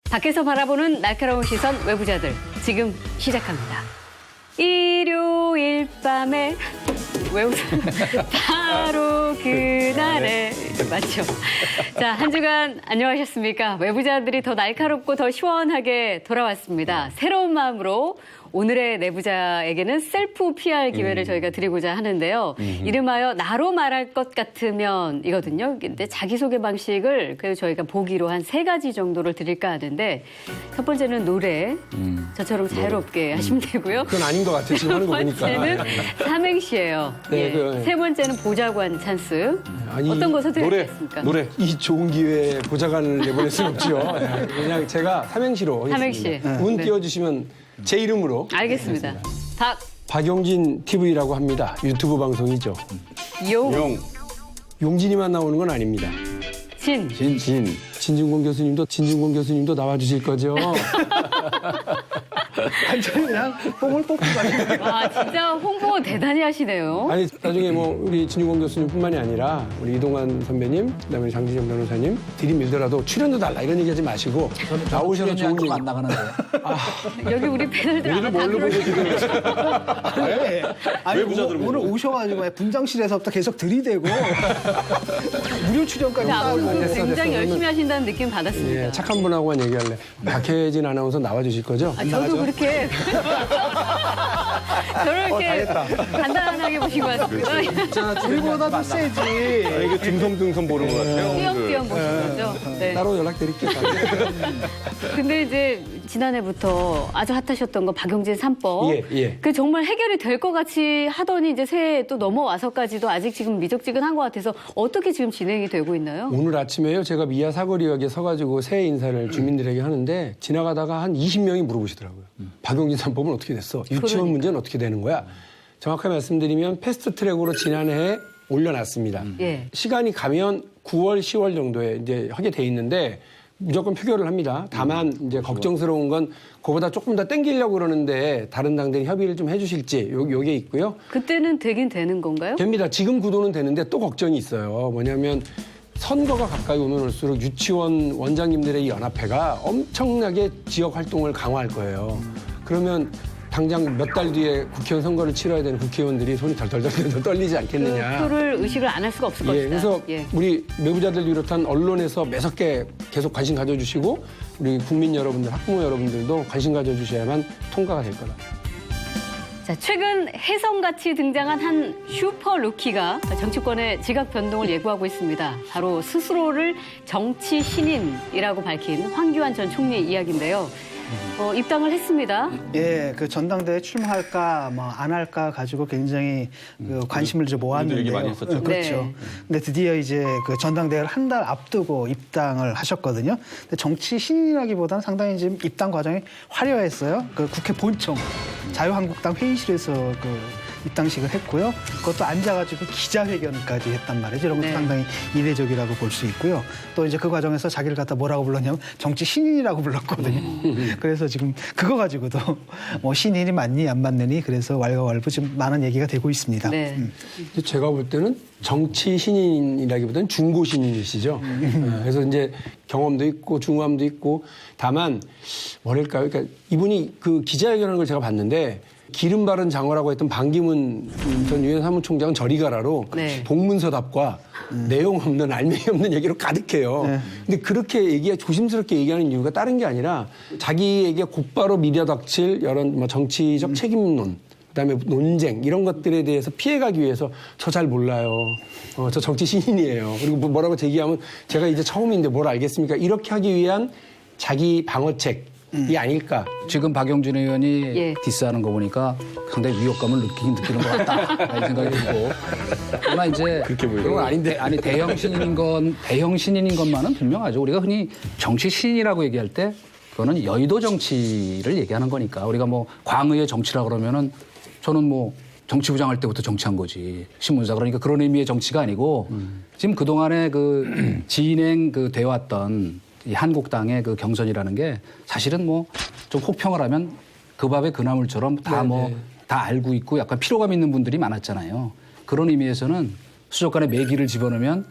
밖에서 바라보는 날카로운 시선 외부자들 지금 시작합니다. 일요일 밤에 왜 웃어요? 바로 그날에 맞죠? 자, 한 주간 안녕하셨습니까? 외부자들이 더 날카롭고 더 시원하게 돌아왔습니다. 새로운 마음으로 오늘의 내부자에게는 셀프 PR 기회를 저희가 드리고자 하는데요. 이름하여 나로 말할 것 같으면 이거든요. 근데 자기소개 방식을 그래도 저희가 보기로 한 3가지 정도를 드릴까 하는데 첫 번째는 노래. 저처럼 자유롭게 하시면 되고요. 그건 아닌 것 같아요. 지금 하는 거 보니까. 두 번째는 삼행시예요. 네, 네. 세 번째는 보자관 찬스. 아니, 어떤 거 선택하시겠습니까? 노래. 이 좋은 기회에 보좌관을 내보낼 수는 없죠. 네, 그냥 제가 삼행시로 하겠습니다. 삼행시. 운 네. 띄워주시면 제 이름으로. 알겠습니다. 박용진 TV라고 합니다. 유튜브 방송이죠. 용진이만 나오는 건 아닙니다. 진중권 교수님도 나와주실 거죠. 완전히 그냥 뽕을 뽑고 가시네. 와, 진짜 홍보 대단히 하시네요. 아니 나중에 뭐 우리 진중권 교수님뿐만이 아니라 우리 이동환 선배님, 그다음에 장지정 변호사님 들이밀더라도 출연도 달라 이런 얘기하지 마시고 나오셔서 좋은 얘기. 안 나가는데. 여기 우리 패널들 아마 다 뭘로 보고 그러시네요. 아니, 오늘 오셔가지고 분장실에서부터 계속 들이대고 무료 출연까지 앞으로도 따고. 굉장히 열심히 하신다는 느낌 받았습니다. 예, 착한 분하고만 얘기할래. 박혜진 아나운서 나와주실 거죠? 아, 저도 그렇게 저렇게 간단하게 보신 것 같습니다. 우리보다도 세지. 이게 듬성듬성 보는 것 같아요. 띄엄띄엄 보신 거죠. 네. 따로 연락드릴게요. 근데 이제 지난해부터 아주 핫하셨던 거 박용진 3법. 예. 그 정말 해결이 될 것 같이 하더니 이제 새해 또 넘어와서까지도 아직 지금 미적지근한 것 같아서 어떻게 지금 진행이 되고 있나요? 오늘 아침에요. 제가 미아 사거리역에 서가지고 새해 인사를 주민들에게 하는데 지나가다가 한 20명이 물어보시더라고요. 박용진 3법은 어떻게 됐어? 유치원 그러니까. 문제는 어떻게 되는 거야? 정확하게 말씀드리면 패스트 트랙으로 지난해에 올려놨습니다. 예. 시간이 가면 9월, 10월 정도에 이제 하게 돼 있는데 무조건 표결을 합니다. 다만 이제 걱정스러운 건 그보다 조금 더 땡기려고 그러는데 다른 당들이 협의를 좀 해주실지 요게 있고요. 그때는 되긴 되는 건가요? 됩니다. 지금 구도는 되는데 또 걱정이 있어요. 뭐냐면 선거가 가까이 오면 올수록 유치원 원장님들의 이 연합회가 엄청나게 지역 활동을 강화할 거예요. 그러면 당장 몇 달 뒤에 국회의원 선거를 치러야 되는 국회의원들이 손이 덜덜덜 떨리지 않겠느냐. 그 표를 의식을 안 할 수가 없을 예, 것이다. 그래서 예. 우리 매부자들 비롯한 언론에서 매섭게 계속 관심 가져주시고 우리 국민 여러분들, 학부모 여러분들도 관심 가져주셔야만 통과가 될 거다. 자, 최근 혜성같이 등장한 한 슈퍼 루키가 정치권의 지각 변동을 예고하고 있습니다. 바로 스스로를 정치 신인이라고 밝힌 황교안 전 총리 이야기인데요. 입당을 했습니다. 예, 그 전당대회 출마할까 뭐 안 할까 가지고 굉장히 그 관심을 좀 모았는데요. 얘기 많이 했었죠. 그렇죠. 네. 근데 드디어 이제 그 전당대회를 한 달 앞두고 입당을 하셨거든요. 근데 정치 신인이라기보다는 상당히 지금 입당 과정이 화려했어요. 그 국회 본청 자유한국당 회의실에서 그 입당식을 했고요. 그것도 앉아가지고 기자회견까지 했단 말이죠. 이런 것도 네. 상당히 이례적이라고 볼 수 있고요. 또 이제 그 과정에서 자기를 갖다 뭐라고 불렀냐면 정치 신인이라고 불렀거든요. 그래서 지금 그거 가지고도 뭐 신인이 맞니 안 맞느니 그래서 왈가왈부 지금 많은 얘기가 되고 있습니다. 네. 근데 제가 볼 때는 정치 신인이라기보다는 중고 신인이시죠. 그래서 이제 경험도 있고 중후함도 있고 다만 뭐랄까요? 그러니까 이분이 그 기자회견하는 걸 제가 봤는데 기름 바른 장어라고 했던 반기문 전 유엔 사무총장은 저리 가라로 네. 동문서답과 내용 없는 알맹이 없는 얘기로 가득해요. 근데 그렇게 조심스럽게 얘기하는 이유가 다른 게 아니라 자기에게 곧바로 밀어닥칠 이런 뭐 정치적 책임론 그다음에 논쟁 이런 것들에 대해서 피해가기 위해서 저 잘 몰라요. 저 정치 신인이에요. 그리고 뭐라고 제기하면 제가 이제 처음인데 뭘 알겠습니까? 이렇게 하기 위한 자기 방어책이 아닐까. 지금 박용진 의원이 예. 디스하는 거 보니까 상당히 위협감을 느끼는 것 같다. 이런 생각이 들고. 그러나 이제 그건 아닌데. 아니 대형 신인인 것만은 분명하죠. 우리가 흔히 정치 신인이라고 얘기할 때 그거는 여의도 정치를 얘기하는 거니까 우리가 뭐 광의의 정치라 그러면은 저는 뭐 정치부장 할 때부터 정치한 거지. 신문사. 그러니까 그런 의미의 정치가 아니고 지금 그동안에 그 진행 돼왔던 이 한국당의 그 경선이라는 게 사실은 뭐 좀 혹평을 하면 그 밥의 그 나물처럼 다 다 알고 있고 약간 피로감 있는 분들이 많았잖아요. 그런 의미에서는 수족관에 메기를 집어넣으면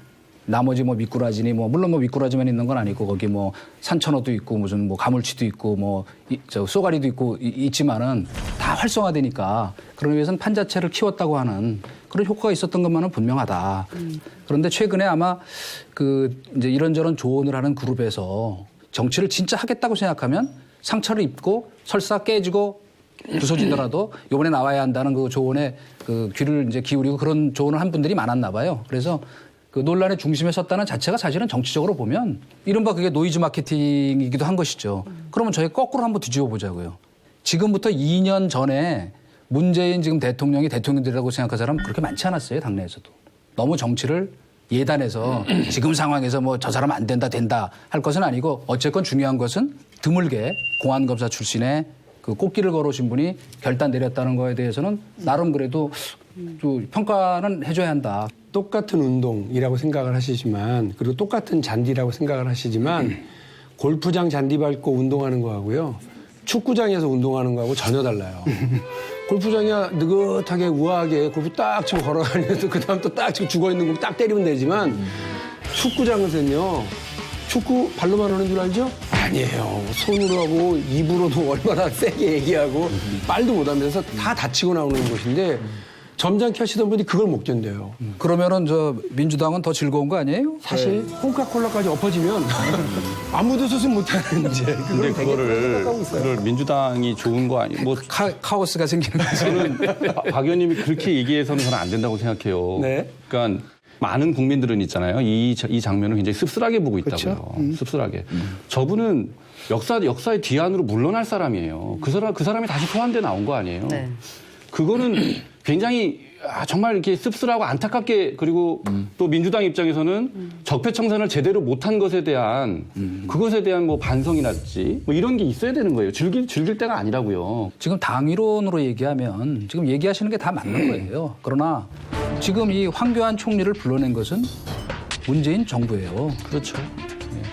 나머지 뭐 미꾸라지니 뭐 물론 뭐 미꾸라지만 있는 건 아니고 거기 뭐 산천어도 있고 무슨 뭐 가물치도 있고 뭐 저 쏘가리도 있고 있지만은 다 활성화되니까 그러기 위해서는 판 자체를 키웠다고 하는 그런 효과가 있었던 것만은 분명하다. 그런데 최근에 아마 그 이제 이런저런 조언을 하는 그룹에서 정치를 진짜 하겠다고 생각하면 상처를 입고 설사 깨지고 부서지더라도 이번에 나와야 한다는 그 조언에 그 귀를 이제 기울이고 그런 조언을 한 분들이 많았나 봐요. 그래서 그 논란의 중심에 섰다는 자체가 사실은 정치적으로 보면 이른바 그게 노이즈 마케팅이기도 한 것이죠. 그러면 저희 거꾸로 한번 뒤집어 보자고요. 지금부터 2년 전에 문재인 지금 대통령이 대통령들이라고 생각하는 사람 그렇게 많지 않았어요. 당내에서도. 너무 정치를 예단해서 지금 상황에서 뭐 저 사람 안 된다 된다 할 것은 아니고 어쨌건 중요한 것은 드물게 공안검사 출신의 그 꽃길을 걸어오신 분이 결단 내렸다는 거에 대해서는 나름 그래도 또 평가는 해줘야 한다. 똑같은 운동이라고 생각을 하시지만 그리고 똑같은 잔디라고 생각을 하시지만 골프장 잔디 밟고 운동하는 거하고요. 축구장에서 운동하는 거하고 전혀 달라요. 골프장이야 느긋하게 우아하게 골프 딱 치고 걸어다니면서 그다음 또 딱 치고 죽어있는 공 딱 때리면 되지만 축구장에서는요. 축구 발로만 하는 줄 알죠? 아니에요. 손으로 하고 입으로도 얼마나 세게 얘기하고 말도 못하면서 다 다치고 나오는 곳인데 점잖게 하시던 분이 그걸 못 견뎌요. 그러면은 저 민주당은 더 즐거운 거 아니에요? 사실 콩카콜라까지 엎어지면 아무도 수습 못하는 이제 근데 그거를 민주당이 좋은 거 아니고 뭐 카오스가 생기는 거죠. 저는 박 의원님이 그렇게 얘기해서는 저는 안 된다고 생각해요. 네. 그러니까 많은 국민들은 있잖아요. 이 장면을 굉장히 씁쓸하게 보고 있다고요. 그렇죠? 씁쓸하게. 저분은 역사의 뒤안으로 물러날 사람이에요. 그 사람이 다시 소환돼 나온 거 아니에요. 네. 그거는 굉장히 정말 이렇게 씁쓸하고 안타깝게 그리고 또 민주당 입장에서는 적폐청산을 제대로 못한 것에 대한 그것에 대한 뭐 반성이랄지 뭐 이런 게 있어야 되는 거예요. 즐길 때가 아니라고요. 지금 당이론으로 얘기하면 지금 얘기하시는 게 다 맞는 거예요. 그러나 지금 이 황교안 총리를 불러낸 것은 문재인 정부예요. 그렇죠.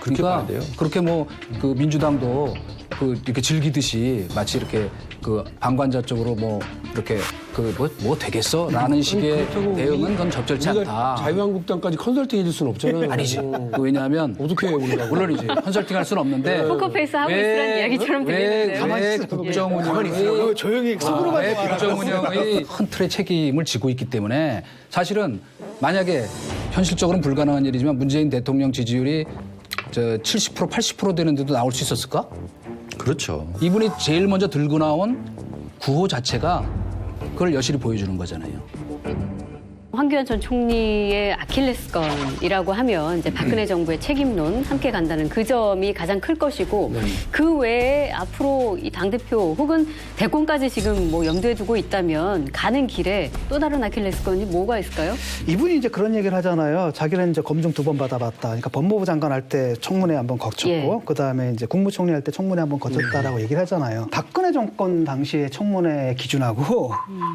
그러니까 그렇게 봐야 돼요. 그렇게 뭐 그 민주당도 그 이렇게 즐기듯이 마치 이렇게 그 방관자 쪽으로 뭐 이렇게 그 뭐 되겠어라는 식의 대응은 그건 적절치 우리가 않다. 자유한국당까지 컨설팅 해줄 수는 없잖아요. 아니지. 왜냐하면 어떻게 해요, 우리가? 물론이지. 컨설팅 할 수는 없는데. 포커페이스 하고 있으란 이야기처럼 들리는데요. 왜 국정운영이 조용히 속으로만 왜 좋아하라고. 국정운영의 큰 틀의 책임을 지고 있기 때문에 사실은 만약에 현실적으로는 불가능한 일이지만 문재인 대통령 지지율이 저 70% 80% 되는데도 나올 수 있었을까? 그렇죠. 이분이 제일 먼저 들고 나온 구호 자체가 그걸 여실히 보여주는 거잖아요. 황교안 전 총리의 아킬레스건이라고 하면 이제 박근혜 정부의 책임론 함께 간다는 그 점이 가장 클 것이고 그 외에 앞으로 이 당대표 혹은 대권까지 지금 뭐 염두에 두고 있다면 가는 길에 또 다른 아킬레스건이 뭐가 있을까요? 이분이 이제 그런 얘기를 하잖아요. 자기는 이제 검증 2번 받아봤다. 그러니까 법무부 장관 할 때 청문회 한번 거쳤고, 예. 그다음에 이제 국무총리 할 때 청문회 한번 거쳤다라고 얘기를 하잖아요. 박근혜 정권 당시의 청문회 기준하고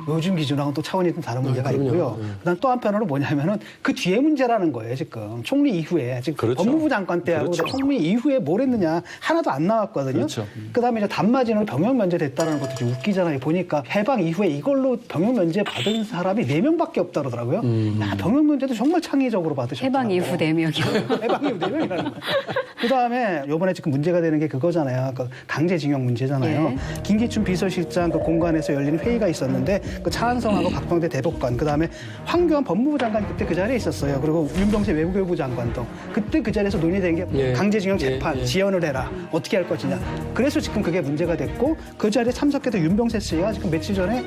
요즘 기준하고는 또 차원이 좀 다른 문제가 그럼요. 있고요. 그다음 또 한편으로 뭐냐면은 그 뒤에 문제라는 거예요. 지금 총리 이후에 지금 그렇죠. 법무부 장관 때하고 그렇죠. 총리 이후에 뭘 했느냐 하나도 안 나왔거든요. 그렇죠. 그다음에 이제 단마진으로 병역 면제됐다는 것도 좀 웃기잖아요. 보니까 해방 이후에 이걸로 병역 면제 받은 사람이 4명밖에 없다 그러더라고요. 야, 병역 면제도 정말 창의적으로 받으셨더라고요. 해방 이후 4명이요. 해방 이후 4명이라는 거예요. 그다음에 이번에 지금 문제가 되는 게 그거잖아요. 그 강제징용 문제잖아요. 예. 김기춘 비서실장 그 공간에서 열리는 회의가 있었는데 그 차한성하고 박병대 대법관 그다음에 황교안 법무부 장관 그때 그 자리에 있었어요. 그리고 윤병세 외교부 장관도 그때 그 자리에서 논의된 게 예. 강제징용 재판 예. 지연을 해라. 어떻게 할 것이냐. 그래서 지금 그게 문제가 됐고 그 자리에 참석했던 윤병세 씨가 지금 며칠 전에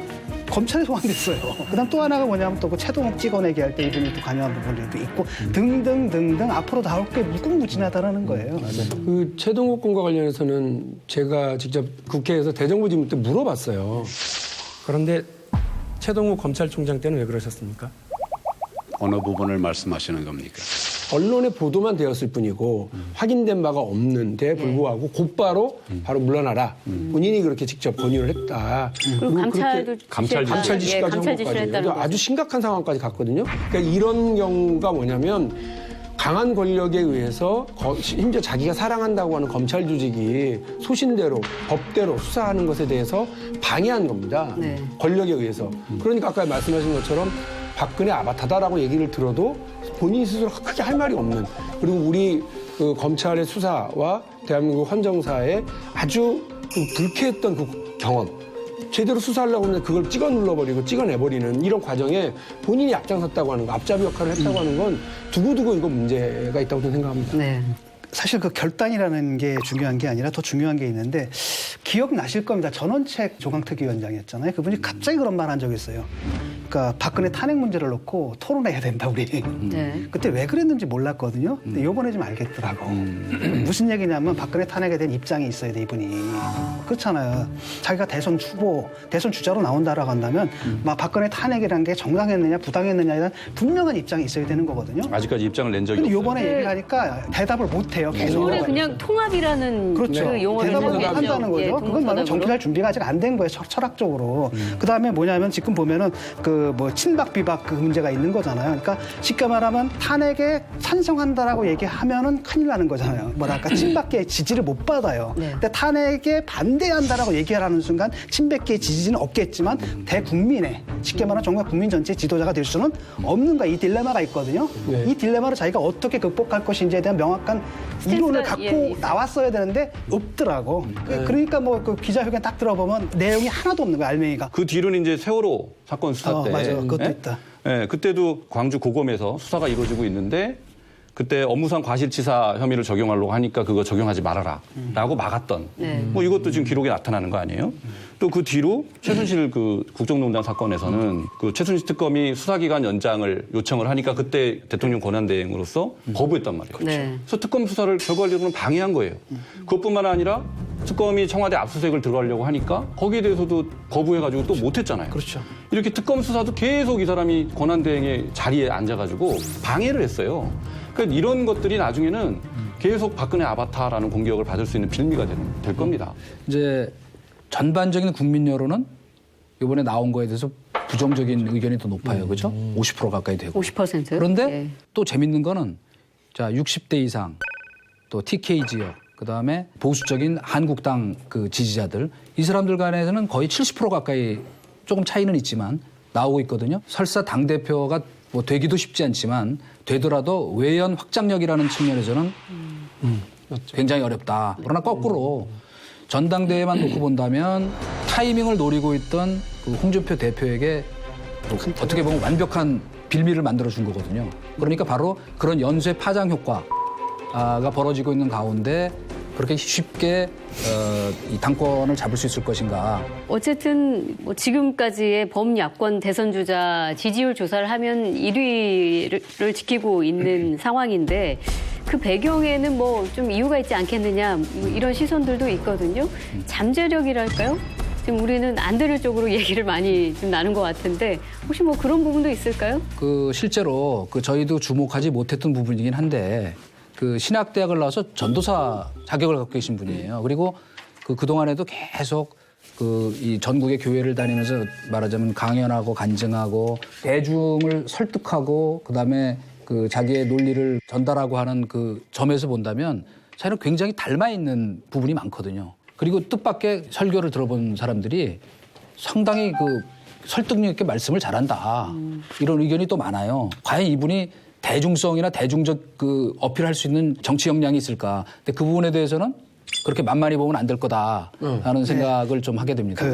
검찰에 소환됐어요. 그다음 또 하나가 뭐냐면 또 그 최동욱 찍어내기 할 때 이분이 또 관여한 부분들도 있고 등등등등 앞으로 나올 게 무궁무진하다라는 거예요. 그 최동욱 건과 관련해서는 제가 직접 국회에서 대정부 질문 때 물어봤어요. 그런데 최동욱 검찰총장 때는 왜 그러셨습니까? 어느 부분을 말씀하시는 겁니까? 언론의 보도만 되었을 뿐이고 확인된 바가 없는데 불구하고 곧바로 바로 물러나라. 본인이 그렇게 직접 권유를 했다. 그리고 감찰도 감찰 지시까지 한 감찰 지시를 것까지 했다는 거죠. 아주 심각한 상황까지 갔거든요. 그러니까 이런 경우가 뭐냐면 강한 권력에 의해서 심지어 자기가 사랑한다고 하는 검찰 조직이 소신대로 법대로 수사하는 것에 대해서 방해한 겁니다. 네. 권력에 의해서. 그러니까 아까 말씀하신 것처럼 박근혜 아바타다라고 얘기를 들어도 본인 스스로 크게 할 말이 없는 그리고 우리 그 검찰의 수사와 대한민국 헌정사의 아주 그 불쾌했던 그 경험 제대로 수사하려고 하면 그걸 찍어 눌러버리고 찍어내버리는 이런 과정에 본인이 앞장섰다고 하는 거 앞잡이 역할을 했다고 하는 건 두고두고 이거 문제가 있다고 저는 생각합니다. 네. 사실 그 결단이라는 게 중요한 게 아니라 더 중요한 게 있는데 기억나실 겁니다. 전원책 조강택 위원장이었잖아요. 그분이 갑자기 그런 말 한 적이 있어요. 그러니까 박근혜 탄핵 문제를 놓고 토론해야 된다 우리. 네. 그때 왜 그랬는지 몰랐거든요. 근데 이번에 좀 알겠더라고. 무슨 얘기냐면 박근혜 탄핵에 대한 입장이 있어야 돼 이분이. 그렇잖아요. 자기가 대선 후보, 대선 주자로 나온다라고 한다면 막 박근혜 탄핵이라는 게 정당했느냐 부당했느냐에 대한 분명한 입장이 있어야 되는 거거든요. 아직까지 입장을 낸 적이 근데 없어요. 이번에 얘기를 하니까 대답을 못 해요. 계속. 이번에 그냥 통합이라는 그렇죠. 그 용어를 대답을 못 사용했죠. 한다는 거죠. 예, 그건 말하면 동서남으로. 정치할 준비가 아직 안 된 거예요. 철학적으로. 그다음에 뭐냐면 지금 보면은 그 뭐 친박 비박 그 문제가 있는 거잖아요. 그러니까 쉽게 말하면 탄핵에 찬성한다라고 얘기하면은 큰일 나는 거잖아요. 뭐랄까 친박계의 지지를 못 받아요. 네. 근데 탄핵에 반대한다라고 얘기하라는 순간 친박계의 지지는 없겠지만 대국민의 쉽게 말하면 정말 국민 전체 지도자가 될 수는 없는 거야. 이 딜레마가 있거든요. 네. 이 딜레마를 자기가 어떻게 극복할 것인지에 대한 명확한 이론을 갖고 예. 나왔어야 되는데 없더라고. 그러니까 뭐 그 기자회견 딱 들어보면 내용이 하나도 없는 거야, 알맹이가. 그 뒤로는 이제 세월호 사건 수사 때. 맞아요. 그것도 있다. 예, 그때도 광주 고검에서 수사가 이루어지고 있는데 그때 업무상 과실치사 혐의를 적용하려고 하니까 그거 적용하지 말아라 라고 막았던 네. 뭐 이것도 지금 기록에 나타나는 거 아니에요? 또 그 뒤로 최순실 그 국정농단 사건에서는 그 최순실 특검이 수사기간 연장을 요청을 하니까 그때 대통령 권한대행으로서 거부했단 말이에요. 네. 그래서 특검 수사를 결과적으로는 방해한 거예요. 그것뿐만 아니라 특검이 청와대 압수수색을 들어가려고 하니까 거기에 대해서도 거부해가지고 또 못했잖아요. 그렇죠. 이렇게 특검 수사도 계속 이 사람이 권한대행의 자리에 앉아가지고 방해를 했어요. 그러니까 이런 것들이 나중에는 계속 박근혜 아바타라는 공격을 받을 수 있는 빌미가 될 겁니다. 이제 전반적인 국민 여론은 이번에 나온 거에 대해서 부정적인 의견이 더 높아요. 그렇죠? 50% 가까이 되고. 50%. 그런데 예. 또 재밌는 거는 자, 60대 이상 또 TK 지역 그다음에 보수적인 한국당 그 지지자들 이 사람들 간에서는 거의 70% 가까이 조금 차이는 있지만 나오고 있거든요. 설사 당대표가 뭐 되기도 쉽지 않지만 되더라도 외연 확장력이라는 측면에서는 굉장히 어렵다. 그러나 거꾸로 전당대회만 놓고 본다면 타이밍을 노리고 있던 그 홍준표 대표에게 어떻게 보면 완벽한 빌미를 만들어준 거거든요. 그러니까 바로 그런 연쇄 파장 효과가 벌어지고 있는 가운데 그렇게 쉽게 이 당권을 잡을 수 있을 것인가. 어쨌든 뭐 지금까지의 범야권 대선 주자 지지율 조사를 하면 1위를 지키고 있는 상황인데 그 배경에는 뭐 좀 이유가 있지 않겠느냐 뭐 이런 시선들도 있거든요. 잠재력이랄까요? 지금 우리는 안 되는 쪽으로 얘기를 많이 좀 나눈 것 같은데 혹시 뭐 그런 부분도 있을까요? 그 실제로 그 저희도 주목하지 못했던 부분이긴 한데 그 신학대학을 나와서 전도사 자격을 갖고 계신 분이에요. 그리고 그동안에도 계속 그 이 전국의 교회를 다니면서 말하자면 강연하고 간증하고 대중을 설득하고 그다음에 그 자기의 논리를 전달하고 하는 그 점에서 본다면 사실은 굉장히 닮아 있는 부분이 많거든요. 그리고 뜻밖의 설교를 들어본 사람들이 상당히 그 설득력 있게 말씀을 잘한다. 이런 의견이 또 많아요. 과연 이분이 대중성이나 대중적 그 어필할 수 있는 정치 역량이 있을까? 근데 그 부분에 대해서는 그렇게 만만히 보면 안 될 거다라는 생각을 좀 하게 됩니다.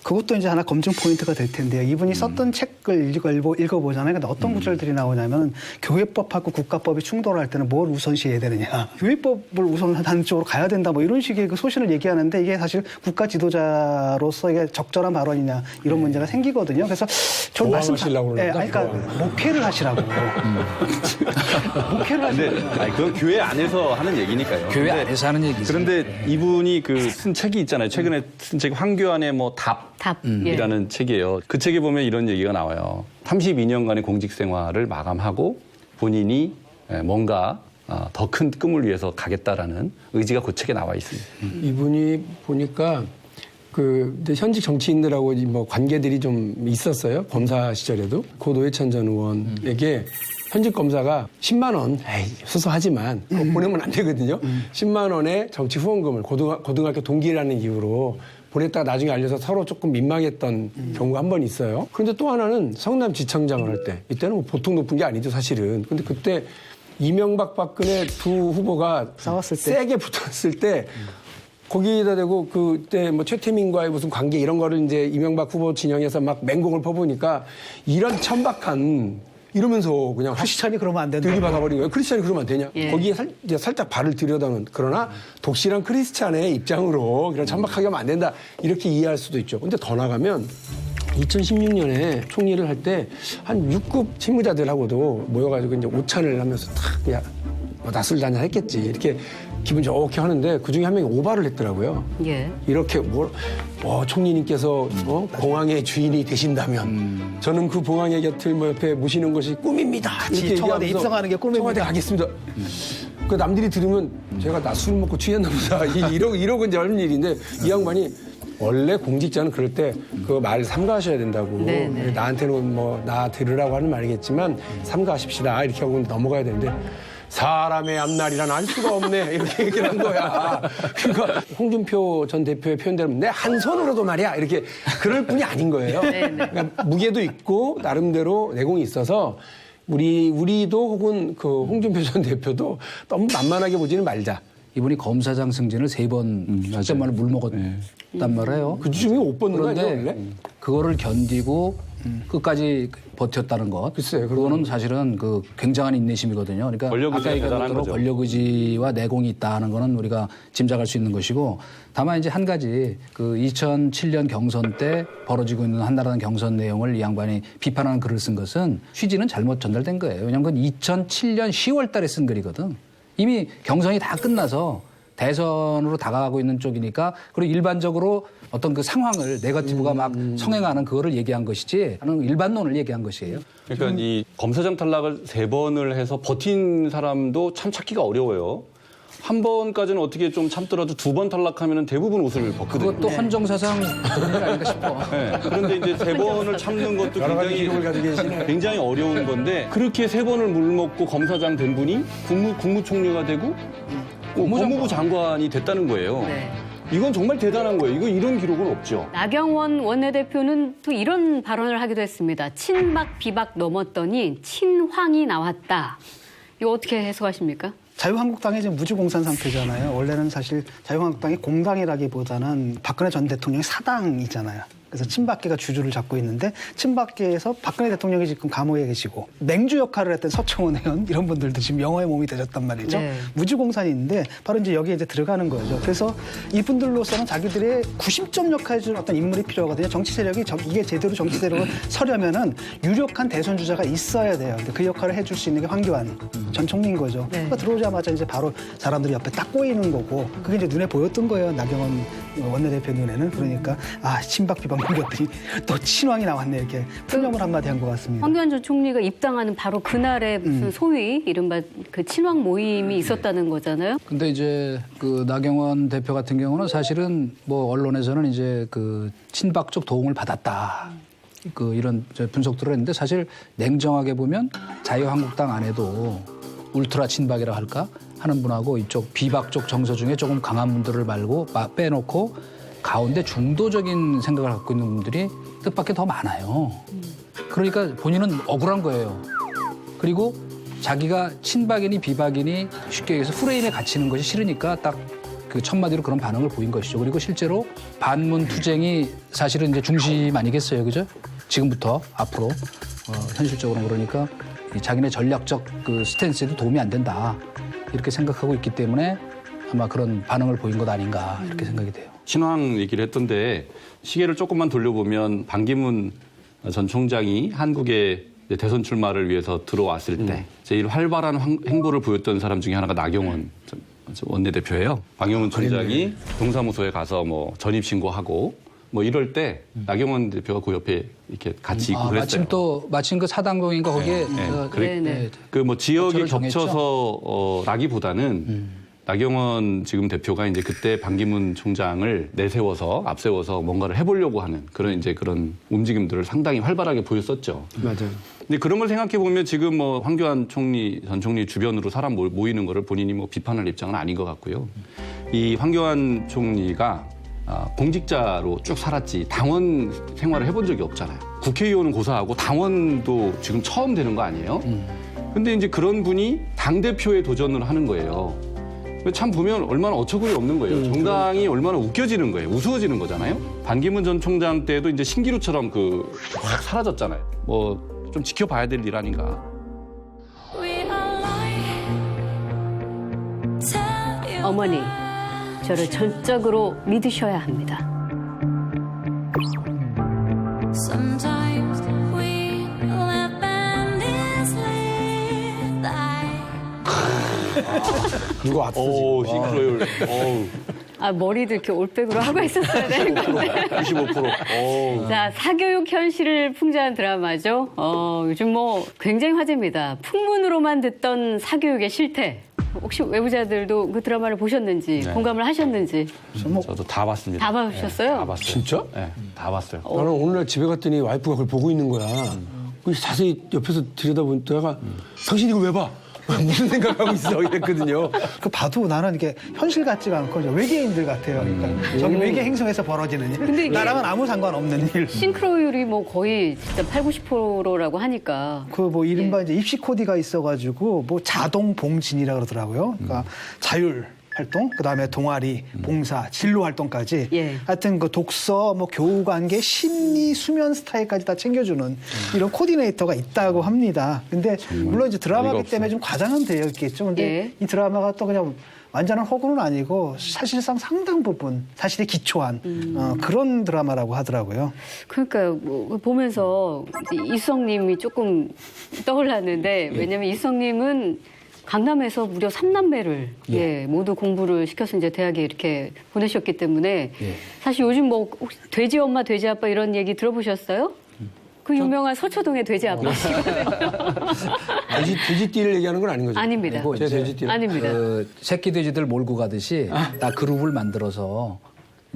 그것도 이제 하나 검증 포인트가 될 텐데요. 이분이 썼던 책을 읽어보잖아요. 근데 어떤 구절들이 나오냐면 교회법하고 국가법이 충돌할 때는 뭘 우선시해야 되느냐. 교회법을 우선하는 쪽으로 가야 된다. 뭐 이런 식의 그 소신을 얘기하는데 이게 사실 국가 지도자로서 이게 적절한 발언이냐 이런 문제가 생기거든요. 그래서 저는 보완하시려고 그러는구나. 그러니까 목회를 하시라고. 목회를 하시라고. 근데 아니, 그건 교회 안에서 하는 얘기니까요. 교회 안에서 하는 얘기죠. 그런데 이분이 그 쓴 책이 있잖아요. 최근에 쓴 책이 황교안의 뭐 답이라는 책이에요. 그 책에 보면 이런 얘기가 나와요. 32년간의 공직 생활을 마감하고 본인이 뭔가 더 큰 꿈을 위해서 가겠다라는 의지가 그 책에 나와 있습니다. 이분이 보니까 근데 현직 정치인들하고 뭐 관계들이 좀 있었어요. 검사 시절에도. 고 노회찬 전 의원에게 현직 검사가 10만 원, 소소하지만 보내면 안 되거든요. 10만 원의 정치 후원금을 고등학교 동기라는 이유로 보냈다가 나중에 알려서 서로 조금 민망했던 경우가 한 번 있어요. 그런데 또 하나는 성남지청장을 할 때 이때는 뭐 보통 높은 게 아니죠 사실은. 근데 그때 이명박 박근혜 두 후보가 싸웠을 때? 세게 붙었을 때 거기에다 대고 그때 뭐 최태민과의 무슨 관계 이런 거를 이제 이명박 후보 진영에서 막 맹공을 퍼부으니까 이런 천박한 이러면서 그냥 크리스찬이 그러면 안 된다. 들이받아버린 거예요. 크리스찬이 그러면 안 되냐? 예. 거기에 이제 살짝 발을 들여다는 그러나 독실한 크리스찬의 입장으로 그런 천박하게 하면 안 된다 이렇게 이해할 수도 있죠. 근데 더 나가면 2016년에 총리를 할 때 한 6급 실무자들하고도 모여가지고 이제 오찬을 하면서 탁 그냥 뭐 낮술 한잔 했겠지 이렇게 기분 좋게 하는데 그 중에 한 명이 오바를 했더라고요. 예. 이렇게 총리님께서 봉황의 주인이 되신다면 저는 그 봉황의 곁을 뭐 옆에 모시는 것이 꿈입니다. 이렇게 청와대 얘기하면서 입성하는 게 꿈입니다. 청와대 가겠습니다. 그 남들이 들으면 제가 낮술 먹고 취했나 보다 이러고 이제 하는 일인데 이 양반이 원래 공직자는 그럴 때 그 말 삼가하셔야 된다고. 네네. 나한테는 뭐 나 들으라고 하는 말이겠지만 삼가하십시다 이렇게 하고 넘어가야 되는데 사람의 앞날이란 알 수가 없네 이렇게 얘기를 한 거야. 그러니까 홍준표 전 대표의 표현대로 내 한 손으로도 말이야 이렇게 그럴 뿐이 아닌 거예요. 그러니까 무게도 있고 나름대로 내공이 있어서 우리도 혹은 그 홍준표 전 대표도 너무 만만하게 보지는 말자. 이분이 검사장 승진을 3번 숙제만을 물먹었단 말이에요. 그 중에 못 벗는 거 아니야 그런데 원래? 그거를 견디고 끝까지 버텼다는 것. 글쎄요, 그거는 사실은 그 굉장한 인내심이거든요. 그러니까 권력의지가 아까 얘기한 대단한 것처럼 거죠. 권력의지와 내공이 있다는 거는 우리가 짐작할 수 있는 것이고 다만 이제 한 가지 그 2007년 경선 때 벌어지고 있는 한나라당 경선 내용을 이 양반이 비판하는 글을 쓴 것은 취지는 잘못 전달된 거예요. 왜냐하면 그건 2007년 10월 달에 쓴 글이거든. 이미 경선이 다 끝나서 대선으로 다가가고 있는 쪽이니까 그리고 일반적으로 어떤 그 상황을 네거티브가 막 성행하는 그거를 얘기한 것이지 하는 일반론을 얘기한 것이에요. 그러니까 이 검사장 탈락을 3번을 해서 버틴 사람도 참 찾기가 어려워요. 한 번까지는 어떻게 좀 참더라도 2번 탈락하면 대부분 옷을 벗거든요. 그것도 헌정사상 그런 일 아닌가 싶어. 네. 그런데 이제 3번을 참는 것도 여러 가지 기록을 가지고 계시네. 굉장히 어려운 건데 그렇게 3번을 물먹고 검사장 된 분이 국무총리가 되고 법무부 장관이 됐다는 거예요. 네. 이건 정말 대단한 거예요. 이런 기록은 없죠. 나경원 원내대표는 또 이런 발언을 하기도 했습니다. 친박 비박 넘었더니 친황이 나왔다. 이거 어떻게 해석하십니까? 자유한국당이 지금 무주공산 상태잖아요. 원래는 사실 자유한국당이 공당이라기보다는 박근혜 전 대통령이 사당이잖아요. 그래서 친박계가 주주를 잡고 있는데 친박계에서 박근혜 대통령이 지금 감옥에 계시고 맹주 역할을 했던 서청원 의원 이런 분들도 지금 영어의 몸이 되셨단 말이죠. 네. 무주공산이 있는데 바로 이제 여기에 이제 들어가는 거죠. 그래서 이분들로서는 자기들의 구심점 역할을 해주는 어떤 인물이 필요하거든요. 정치 세력이 이게 제대로 정치 세력을 서려면은 유력한 대선 주자가 있어야 돼요. 근데 그 역할을 해줄 수 있는 게 황교안 전 총리인 거죠. 네. 그러니까 들어오자마자 이제 바로 사람들이 옆에 딱 꼬이는 거고 그게 이제 눈에 보였던 거예요. 나경원 원내대표 눈에는. 그러니까 친박 비박 넘겼더니 또 친황이 나왔네 이렇게 풀명을 한마디 한 것 같습니다. 황교안 전 총리가 입당하는 바로 그날에 무슨 소위 이른바 그 친황 모임이 있었다는 거잖아요. 근데 이제 그 나경원 대표 같은 경우는 사실은 뭐 언론에서는 이제 그 친박 쪽 도움을 받았다. 그 이런 분석들을 했는데 사실 냉정하게 보면 자유한국당 안에도 울트라 친박이라 할까 하는 분하고 이쪽 비박 쪽 정서 중에 조금 강한 분들을 말고 빼놓고 가운데 중도적인 생각을 갖고 있는 분들이 뜻밖의 더 많아요. 그러니까 본인은 억울한 거예요. 그리고 자기가 친박이니 비박이니 쉽게 얘기해서 프레임에 갇히는 것이 싫으니까 딱 그 첫마디로 그런 반응을 보인 것이죠. 그리고 실제로 반문 투쟁이 사실은 이제 중심 아니겠어요. 그죠? 지금부터 앞으로 현실적으로 그러니까 자기네 전략적 그 스탠스에도 도움이 안 된다. 이렇게 생각하고 있기 때문에 아마 그런 반응을 보인 것 아닌가 이렇게 생각이 돼요. 친황 얘기를 했던데 시계를 조금만 돌려보면 반기문 전 총장이 한국에 대선 출마를 위해서 들어왔을 때 제일 활발한 행보를 보였던 사람 중에 하나가 나경원 원내대표예요. 방영훈 총장이 동사무소에 가서 뭐 전입신고하고 뭐 이럴 때 나경원 대표가 그 옆에 이렇게 같이 있고 그랬어요. 마침 그 사당동인가 거기에 네네. 그 뭐 지역이 거처를 정했죠? 겹쳐서 라기보다는 나경원 지금 대표가 이제 그때 반기문 총장을 앞세워서 뭔가를 해보려고 하는 그런 움직임들을 상당히 활발하게 보였었죠. 맞아요. 근데 그런 걸 생각해 보면 지금 뭐 황교안 전 총리 주변으로 사람 모이는 거를 본인이 뭐 비판할 입장은 아닌 것 같고요. 이 황교안 총리가 공직자로 쭉 살았지 당원 생활을 해본 적이 없잖아요. 국회의원은 고사하고 당원도 지금 처음 되는 거 아니에요? 근데 이제 그런 분이 당대표에 도전을 하는 거예요. 참 보면 얼마나 어처구니 없는 거예요. 정당이 얼마나 웃겨지는 거예요. 우스워지는 거잖아요. 반기문 전 총장 때도 이제 신기루처럼 확 사라졌잖아요. 뭐 좀 지켜봐야 될 일 아닌가. 어머니, 저를 전적으로 믿으셔야 합니다. Sometimes we live endlessly. 이거 앞서지. 오, 싱크로율. 어우, 아, 머리도 이렇게 올백으로 하고 있었어야 되는 건데. 95%. 어우. 자, 사교육 현실을 풍자한 드라마죠. 요즘 뭐 굉장히 화제입니다. 풍문으로만 듣던 사교육의 실태. 혹시 외부자들도 그 드라마를 보셨는지, 네. 공감을 하셨는지. 저도 다 봤습니다. 다 봐보셨어요? 네, 다 봤어요. 진짜? 네, 다 봤어요. 나는 오늘날 집에 갔더니 와이프가 그걸 보고 있는 거야. 그래서 자세히 옆에서 들여다보다가 당신 이거 왜 봐? 무슨 생각하고 있어? 이랬거든요. 그 봐도 나는 이게 현실 같지가 않고 이제 외계인들 같아요. 그러니까 저기 외계 행성에서 벌어지는 일. 근데 이게- 나랑은 아무 상관없는 일. 싱크로율이 뭐 거의 진짜 80~90%라고 하니까. 그 뭐 이른바 이제 입시 코디가 있어가지고 뭐 자동 봉진이라 그러더라고요. 그러니까 자율 활동, 그다음에 동아리, 봉사, 진로 활동까지. 예. 하여튼 그 독서, 뭐 교우 관계, 심리, 수면 스타일까지 다 챙겨주는 이런 코디네이터가 있다고 합니다. 근데 물론 이제 드라마기 어이가 때문에 좀 과장은 되어 있겠죠. 근데 예. 이 드라마가 또 그냥 완전한 허구는 아니고 사실상 상당 부분 사실에 기초한 그런 드라마라고 하더라고요. 그러니까 뭐 보면서 이수성님이 조금 떠올랐는데 왜냐면 이수성님은 강남에서 무려 3남매를 모두 공부를 시켜서 이제 대학에 이렇게 보내셨기 때문에 사실 요즘 뭐 혹시 돼지 엄마 돼지 아빠 이런 얘기 들어보셨어요? 그 유명한 서초동의 돼지 아빠시거든요. 돼지띠를 얘기하는 건 아닌 거죠? 아닙니다. 그리고 제 이제 돼지띠. 아닙니다. 그 새끼 돼지들 몰고 가듯이 딱 그룹을 만들어서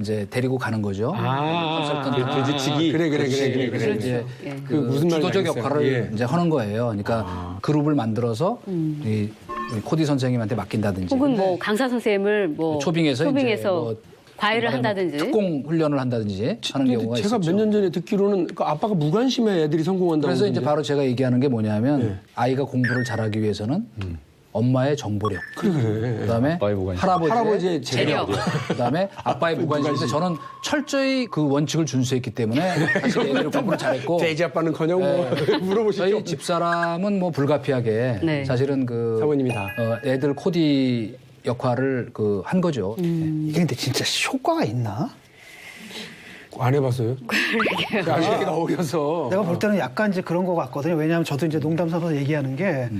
이제 데리고 가는 거죠. 돼지치기. 그래. 그래서 이제 예. 그 무슨 말인지 주도적 알겠어요. 역할을 예. 이제 하는 거예요. 그러니까 그룹을 만들어서 이 코디 선생님한테 맡긴다든지 혹은 뭐 강사 선생님을 뭐 초빙해서 이제 뭐 과외를 한다든지. 특공 훈련을 한다든지 하는 경우가 제가 있었죠. 몇 년 전에 듣기로는 그 아빠가 무관심해 애들이 성공한다고. 그래서 이제 그러던데. 바로 제가 얘기하는 게 뭐냐면 네. 아이가 공부를 잘하기 위해서는 엄마의 정보력, 그래. 그다음에 아빠의 무관심. 할아버지의 재력. 그다음에 아빠의 무관심인데 저는 철저히 그 원칙을 준수했기 때문에 사실 애들을 공부를 잘했고 돼지 아빠는커녕 뭐 물어보시죠. 저희 집사람은 뭐 불가피하게 네. 사실은 그 사모님이 다. 애들 코디 역할을 그 한 거죠. 이게 근데 진짜 효과가 있나? 안 해봤어요? 아기가 어려서. 내가 볼 때는 약간 이제 그런 것 같거든요. 왜냐하면 저도 이제 농담 삼아서 얘기하는 게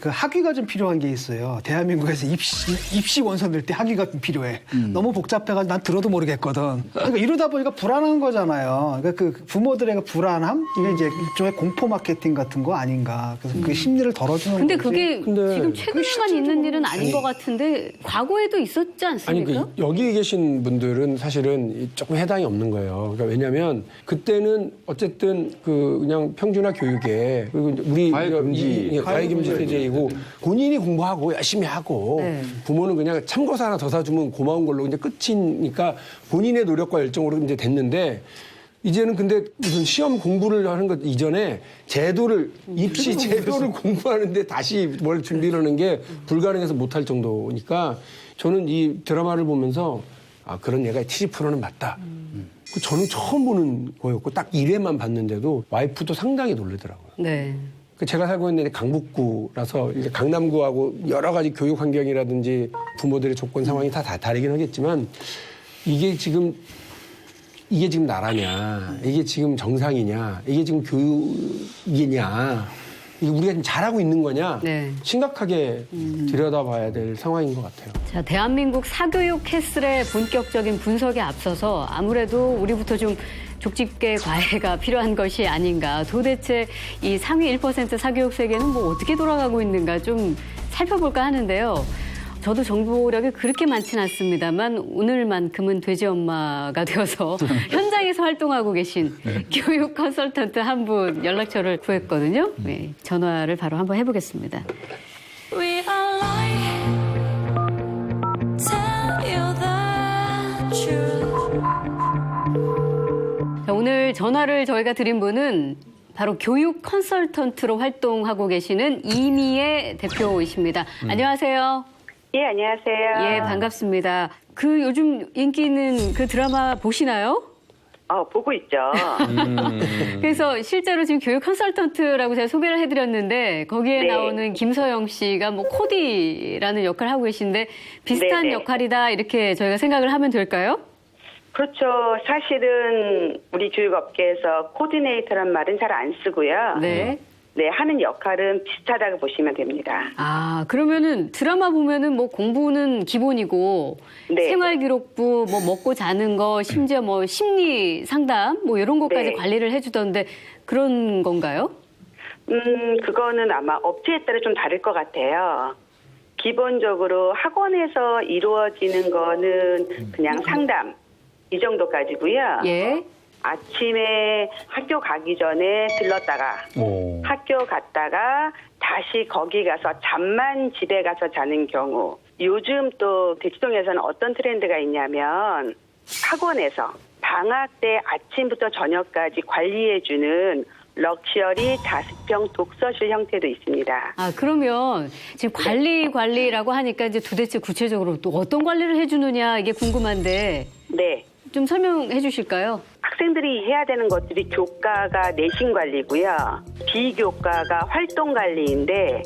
그 학위가 좀 필요한 게 있어요. 대한민국에서 입시 원서 낼 때 학위가 좀 필요해. 너무 복잡해가지고 난 들어도 모르겠거든. 그러니까 이러다 보니까 불안한 거잖아요. 그러니까 그 부모들의 그 불안함 이게 이제 일종의 공포 마케팅 같은 거 아닌가. 그래서 그 심리를 덜어주는. 근데 거지. 그게 근데 지금 최근에만 있는 일은 아닌 것 같은데 과거에도 있었지 아니 않습니까? 그 여기 계신 분들은 사실은 조금 해당이 없는 거예요. 그러니까 왜냐하면 그때는 어쨌든 그 그냥 평준화 교육에 그리고 이제 우리 과외금지. 과외금지제이고 본인이 공부하고 열심히 하고 네. 부모는 그냥 참고서 하나 더 사주면 고마운 걸로 이제 끝이니까 본인의 노력과 열정으로 이제 됐는데. 이제는 근데 무슨 시험 공부를 하는 것 이전에 제도를 입시 제도를 공부하는데 다시 뭘 준비를 하는 게 불가능해서 못할 정도니까 저는 이 드라마를 보면서 아 그런 얘가 70%는 맞다. 그 저는 처음 보는 거였고 딱 1회만 봤는데도 와이프도 상당히 놀라더라고요. 네. 그 제가 살고 있는 데 강북구라서 이제 강남구하고 여러 가지 교육 환경이라든지 부모들의 조건 상황이 다 다르긴 하겠지만 이게 지금 나라냐, 이게 지금 정상이냐, 이게 지금 교육이냐, 이게 우리가 지금 잘하고 있는 거냐, 네. 심각하게 들여다봐야 될 상황인 것 같아요. 자, 대한민국 사교육 캐슬의 본격적인 분석에 앞서서 아무래도 우리부터 좀 족집게 과외가 필요한 것이 아닌가. 도대체 이 상위 1% 사교육 세계는 뭐 어떻게 돌아가고 있는가 좀 살펴볼까 하는데요. 저도 정보력이 그렇게 많지는 않습니다만 오늘만큼은 돼지 엄마가 되어서 현장에서 활동하고 계신 교육 컨설턴트 한 분 연락처를 구했거든요. 네, 전화를 바로 한번 해보겠습니다. We are lying. Tell you the truth. 오늘 전화를 저희가 드린 분은 바로 교육 컨설턴트로 활동하고 계시는 이미애 대표이십니다. 안녕하세요. 예, 안녕하세요. 예, 반갑습니다. 그 요즘 인기 있는 그 드라마 보시나요? 보고 있죠. 그래서 실제로 지금 교육 컨설턴트라고 제가 소개를 해드렸는데 거기에 네. 나오는 김서영 씨가 뭐 코디라는 역할을 하고 계신데 비슷한 네네. 역할이다 이렇게 저희가 생각을 하면 될까요? 그렇죠. 사실은 우리 교육업계에서 코디네이터란 말은 잘 안 쓰고요. 네. 네, 하는 역할은 비슷하다고 보시면 됩니다. 아, 그러면은 드라마 보면은 뭐 공부는 기본이고 네. 생활기록부 뭐 먹고 자는 거 심지어 뭐 심리 상담 뭐 이런 것까지 네. 관리를 해주던데 그런 건가요? 그거는 아마 업체에 따라 좀 다를 것 같아요. 기본적으로 학원에서 이루어지는 거는 그냥 상담 이 정도까지고요. 예. 아침에 학교 가기 전에 들렀다가 학교 갔다가 다시 거기 가서 잠만 집에 가서 자는 경우. 요즘 또 대치동에서는 어떤 트렌드가 있냐면 학원에서 방학 때 아침부터 저녁까지 관리해주는 럭셔리 자습형 독서실 형태도 있습니다. 아, 그러면 지금 관리라고 하니까 이제 도대체 구체적으로 또 어떤 관리를 해주느냐 이게 궁금한데 네. 좀 설명해 주실까요? 학생들이 해야 되는 것들이 교과가 내신 관리고요. 비교과가 활동 관리인데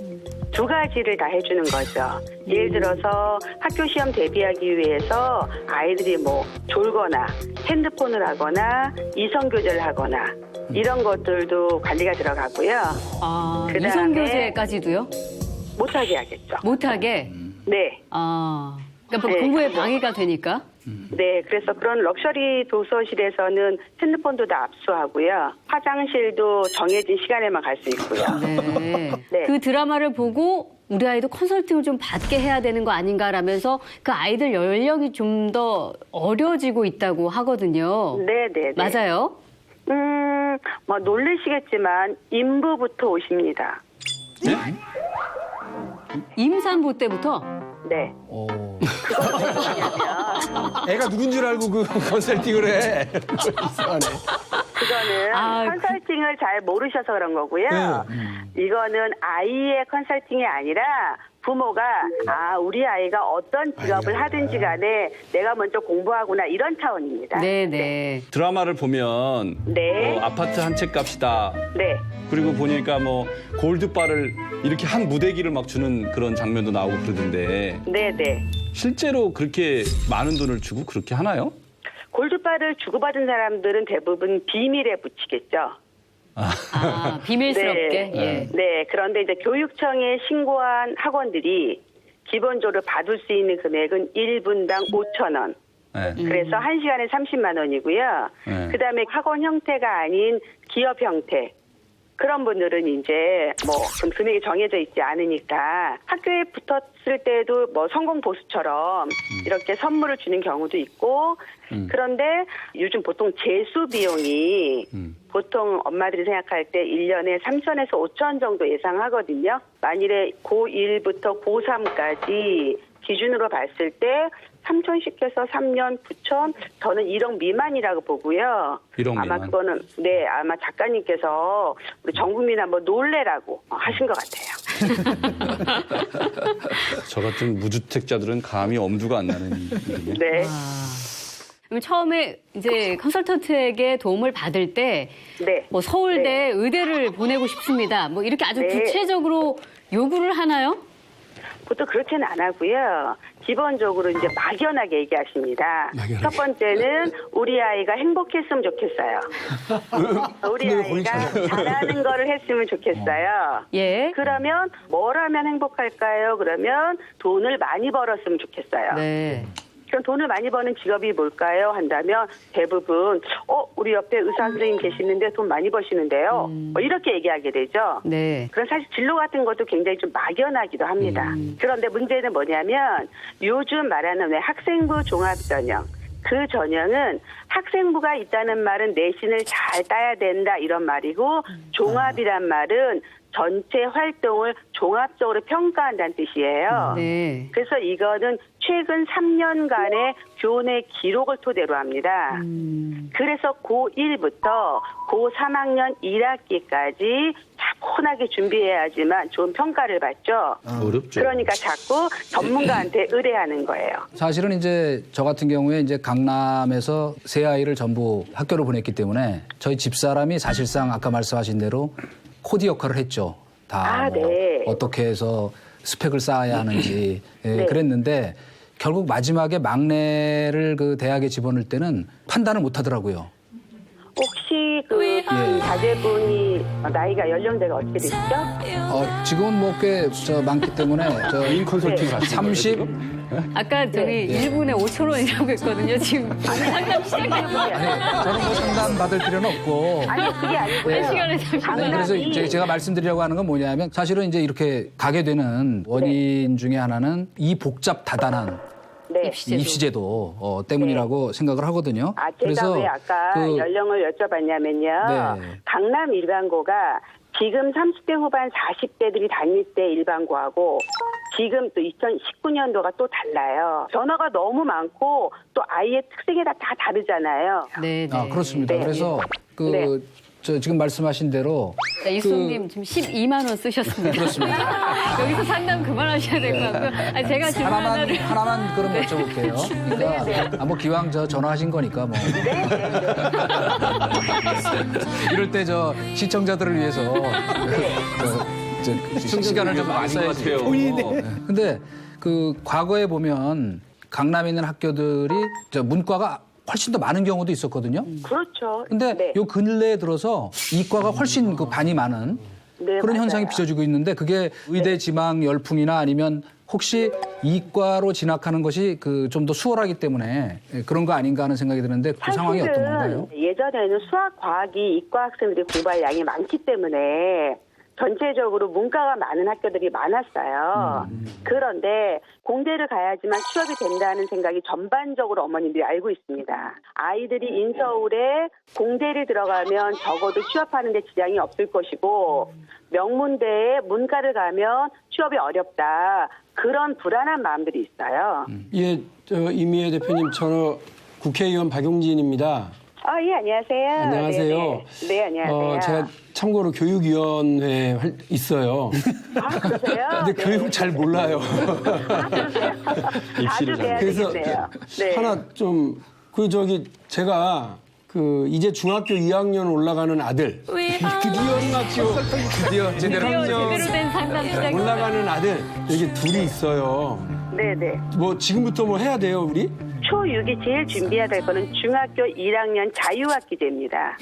두 가지를 다 해주는 거죠. 예를 들어서 학교 시험 대비하기 위해서 아이들이 뭐 졸거나 핸드폰을 하거나 이성 교제를 하거나 이런 것들도 관리가 들어가고요. 아, 그다음에 이성교제까지도요? 못하게 하겠죠. 못하게? 네. 아, 그러니까 뭐 네, 공부에 그리고- 방해가 되니까? 네, 그래서 그런 럭셔리 도서실에서는 핸드폰도 다 압수하고요. 화장실도 정해진 시간에만 갈 수 있고요. 네. 네. 그 드라마를 보고 우리 아이도 컨설팅을 좀 받게 해야 되는 거 아닌가라면서 그 아이들 연령이 좀 더 어려지고 있다고 하거든요. 네, 네, 네. 맞아요? 뭐 놀라시겠지만 임부부터 오십니다. 임산부 때부터? 네. 애가 누군 줄 알고 그 컨설팅을 해. 이상하네. 그거는 아, 컨설팅을 잘 모르셔서 그런 거고요. 이거는 아이의 컨설팅이 아니라 부모가 우리 아이가 어떤 직업을 하든지 간에 내가 먼저 공부하구나 이런 차원입니다. 네네. 드라마를 보면 네. 아파트 한 채 값이다. 네. 그리고 보니까 뭐 골드바를 이렇게 한 무대기를 막 주는 그런 장면도 나오고 그러던데 네, 네. 실제로 그렇게 많은 돈을 주고 그렇게 하나요? 골드바를 주고받은 사람들은 대부분 비밀에 붙이겠죠. 아, 비밀스럽게? 예. 네, 그런데 이제 교육청에 신고한 학원들이 기본적으로 받을 수 있는 금액은 1분당 5,000원. 네. 그래서 1시간에 30만 원이고요. 네. 그다음에 학원 형태가 아닌 기업 형태. 그런 분들은 이제 뭐 금액이 정해져 있지 않으니까 학교에 붙었을 때도 뭐 성공 보수처럼 이렇게 선물을 주는 경우도 있고 그런데 요즘 보통 재수 비용이 보통 엄마들이 생각할 때 1년에 3천에서 5천 정도 예상하거든요. 만일에 고1부터 고3까지 기준으로 봤을 때 3천씩 해서 3년 9천, 저는 1억 미만이라고 보고요. 1억 아마 미만. 그거는 아마 작가님께서 우리 전 국민 한번 놀래라고 하신 것 같아요. 저 같은 무주택자들은 감히 엄두가 안 나는 일이네요. 네, 그럼 처음에 이제 컨설턴트에게 도움을 받을 때 네. 뭐 서울대 의대를 보내고 싶습니다. 뭐 이렇게 아주 네. 구체적으로 요구를 하나요? 보통 그렇게는 안 하고요. 기본적으로 이제 막연하게 얘기하십니다. 막연하게. 첫 번째는 우리 아이가 행복했으면 좋겠어요. 우리 근데 왜 거기 아이가 찾아요? 잘하는 거를 했으면 좋겠어요. 예. 그러면 뭘 하면 행복할까요? 그러면 돈을 많이 벌었으면 좋겠어요. 네. 그럼 돈을 많이 버는 직업이 뭘까요? 한다면 대부분 우리 옆에 의사 선생님 계시는데 돈 많이 버시는데요. 뭐 이렇게 얘기하게 되죠. 네. 그런 사실 진로 같은 것도 굉장히 좀 막연하기도 합니다. 그런데 문제는 뭐냐면 요즘 말하는 왜 학생부 종합전형 그 전형은 학생부가 있다는 말은 내신을 잘 따야 된다 이런 말이고 종합이란 말은 전체 활동을 종합적으로 평가한다는 뜻이에요. 네. 그래서 이거는 최근 3년간의 교내 기록을 토대로 합니다. 그래서 고1부터 고3학년 1학기까지 차분하게 준비해야지만 좋은 평가를 받죠. 어렵죠. 그러니까 자꾸 전문가한테 의뢰하는 거예요. 사실은 이제 저 같은 경우에 이제 강남에서 세 아이를 전부 학교를 보냈기 때문에 저희 집사람이 사실상 아까 말씀하신 대로 코디 역할을 했죠. 다 뭐 네. 어떻게 해서 스펙을 쌓아야 하는지 네. 그랬는데 결국 마지막에 막내를 그 대학에 집어넣을 때는 판단을 못 하더라고요. 혹시 그 자제분이 나이가 연령대가 어떻게 되시죠? 지금은 뭐 꽤 많기 때문에 개인 컨설팅 하시는 30? 아까 저기 1분에 5천 원이라고 했거든요. 지금 상담 시작해서 아니, 저는 뭐 상담 받을 필요는 없고. 아니 그게 아니고요. 한 시간에 네, 그래서 제가 말씀드리려고 하는 건 뭐냐면 사실은 이제 이렇게 가게 되는 원인 중에 하나는 이 복잡 다단한 네. 입시제도 때문이라고 생각을 하거든요. 제가 왜 아까 연령을 여쭤봤냐면요. 네. 강남 일반고가 지금 30대 후반 40대들이 다닐 때 일반고하고 지금 또 2019년도가 또 달라요. 변화가 너무 많고 또 아이의 특색이 다 다르잖아요. 네, 네. 그렇습니다. 네. 그래서 네. 저 지금 말씀하신 대로 자, 이수님 지금 12만 원 쓰셨습니다. 그렇습니다. 여기서 상담 그만하셔야 될 것 같고요. 아니, 제가 질문 하나만 그럼 여쭤볼게요. 그러니까 뭐 기왕 전화하신 거니까 뭐. 이럴 때 저 시청자들을 위해서 시간을 좀 많이 써야지. 근데 그 과거에 보면 강남에 있는 학교들이 문과가 훨씬 더 많은 경우도 있었거든요. 그렇죠. 근데 네. 요 근래에 들어서 이과가 훨씬 그 반이 많은 네, 그런 맞아요. 현상이 빚어지고 있는데 그게 의대 지망 열풍이나 아니면 혹시 이과로 진학하는 것이 그 좀 더 수월하기 때문에 그런 거 아닌가 하는 생각이 드는데 그 상황이 어떤 건가요? 예전에는 수학, 과학이 이과 학생들이 공부할 양이 많기 때문에 전체적으로 문과가 많은 학교들이 많았어요. 그런데 공대를 가야지만 취업이 된다는 생각이 전반적으로 어머님들이 알고 있습니다. 아이들이 인서울에 공대를 들어가면 적어도 취업하는 데 지장이 없을 것이고 명문대에 문과를 가면 취업이 어렵다. 그런 불안한 마음들이 있어요. 예, 이미애 대표님, 저는 국회의원 박용진입니다. 예, 안녕하세요. 안녕하세요. 네, 안녕하세요. 제가 참고로 교육위원회 있어요. 그러세요? 근데 교육을 잘 몰라요. 그러세요? 입시를 아주 그래서 배워야겠네요. 네. 하나 좀 제가 이제 중학교 2학년 올라가는 아들 드디어 제대로 된 상담 시작. 올라가는 아들 여기 둘이 있어요. 네네. 뭐 지금부터 뭐 해야 돼요 우리? 초6이 제일 준비해야 될 거는 중학교 1학년 자유학기제입니다.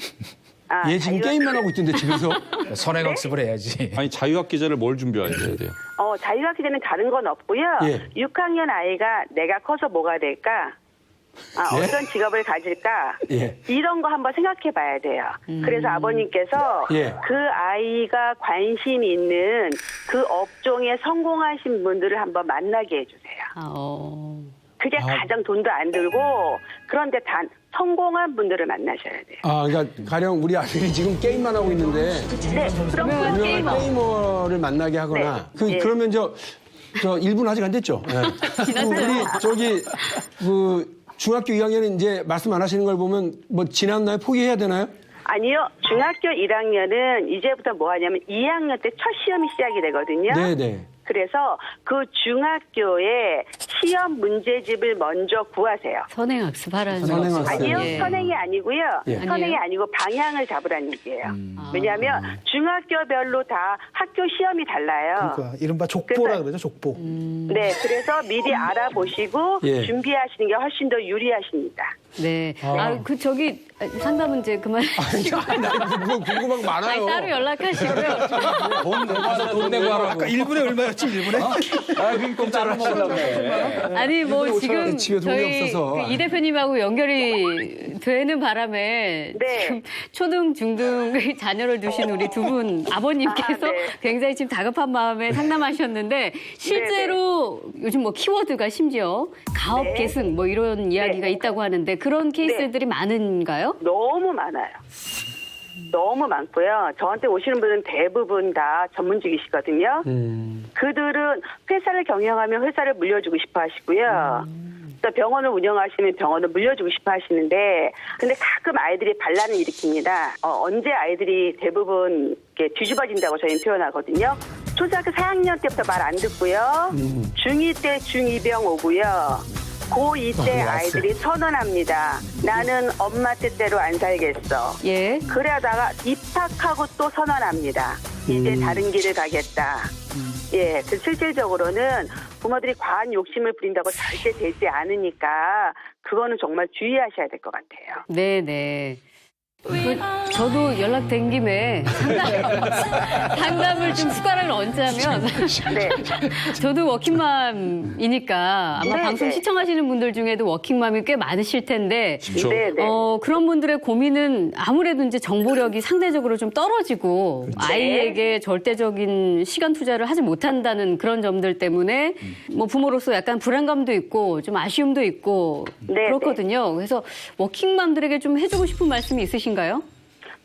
얘 지금 게임만 하고 있던데 집에서. 선행학습을 해야지. 아니 자유학기제를 뭘 준비해야 돼요? 자유학기제는 다른 건 없고요. 예. 6학년 아이가 내가 커서 뭐가 될까? 어떤 직업을 가질까? 예. 이런 거 한번 생각해 봐야 돼요. 그래서 아버님께서 예. 그 아이가 관심 있는 그 업종에 성공하신 분들을 한번 만나게 해주세요. 그게 가장 돈도 안 들고 그런데 단 성공한 분들을 만나셔야 돼요. 그러니까 가령 우리 아들이 지금 게임만 하고 있는데 네, 그럼 유명한 게이머. 게이머를 만나게 하거나 네. 예. 그러면 저 1분 아직 안 됐죠? 네. 우리 중학교 2학년은 이제 말씀 안 하시는 걸 보면 뭐 지났나요? 포기해야 되나요? 아니요. 중학교 1학년은 이제부터 뭐 하냐면 2학년 때 첫 시험이 시작이 되거든요. 네네. 그래서 그 중학교에 시험 문제집을 먼저 구하세요. 선행학습하라는 선행학습. 아니요. 예. 선행이 아니고요. 예. 선행이 아니에요? 아니고 방향을 잡으라는 얘기예요. 왜냐하면 중학교별로 다 학교 시험이 달라요. 그러니까 이른바 족보라 그러죠, 족보. 네. 그래서 미리 알아보시고 예. 준비하시는 게 훨씬 더 유리하십니다. 네. 상담 문제 그만. 나 궁금한 거 많아요. 따로 연락하시고요. 돈 내고 하라고. 아까 1분에 얼마였죠? 아침 1분에? 아, 그럼 따로 먹으려고 해. 아니 뭐 지금 집에 돈이 저희 없어서. 그이 대표님하고 연결이 되는 바람에 네. 지금 초등 중등 자녀를 두신 우리 두 분 아버님께서 아, 네. 굉장히 지금 다급한 마음에 상담하셨는데 실제로 요즘 뭐 키워드가 심지어 가업 네. 계승 뭐 이런 이야기가 있다고 하는데 그런 케이스들이 많은가요? 너무 많아요. 너무 많고요. 저한테 오시는 분은 대부분 다 전문직이시거든요. 그들은 회사를 경영하면 회사를 물려주고 싶어 하시고요. 또 병원을 운영하시면 병원을 물려주고 싶어 하시는데 근데 가끔 아이들이 반란을 일으킵니다. 언제 아이들이 대부분 이렇게 뒤집어진다고 저희는 표현하거든요. 초등학교 4학년 때부터 말 안 듣고요. 중2 때 중2병 오고요. 고2 때 아이들이 선언합니다. 나는 엄마 뜻대로 안 살겠어. 예. 그러다가 입학하고 또 선언합니다. 이제 다른 길을 가겠다. 예, 그 실질적으로는 부모들이 과한 욕심을 부린다고 절대 되지 않으니까 그거는 정말 주의하셔야 될 것 같아요. 네네. 저도 연락된 김에 상담을 좀 숟가락을 얹자면 네. 저도 워킹맘이니까 아마 네, 방송 네. 시청하시는 분들 중에도 워킹맘이 꽤 많으실 텐데 네, 네. 그런 분들의 고민은 아무래도 이제 정보력이 상대적으로 좀 떨어지고 아이에게 절대적인 시간 투자를 하지 못한다는 그런 점들 때문에 뭐 부모로서 약간 불안감도 있고 좀 아쉬움도 있고 네, 그렇거든요. 그래서 워킹맘들에게 좀 해주고 싶은 말씀이 있으신가요?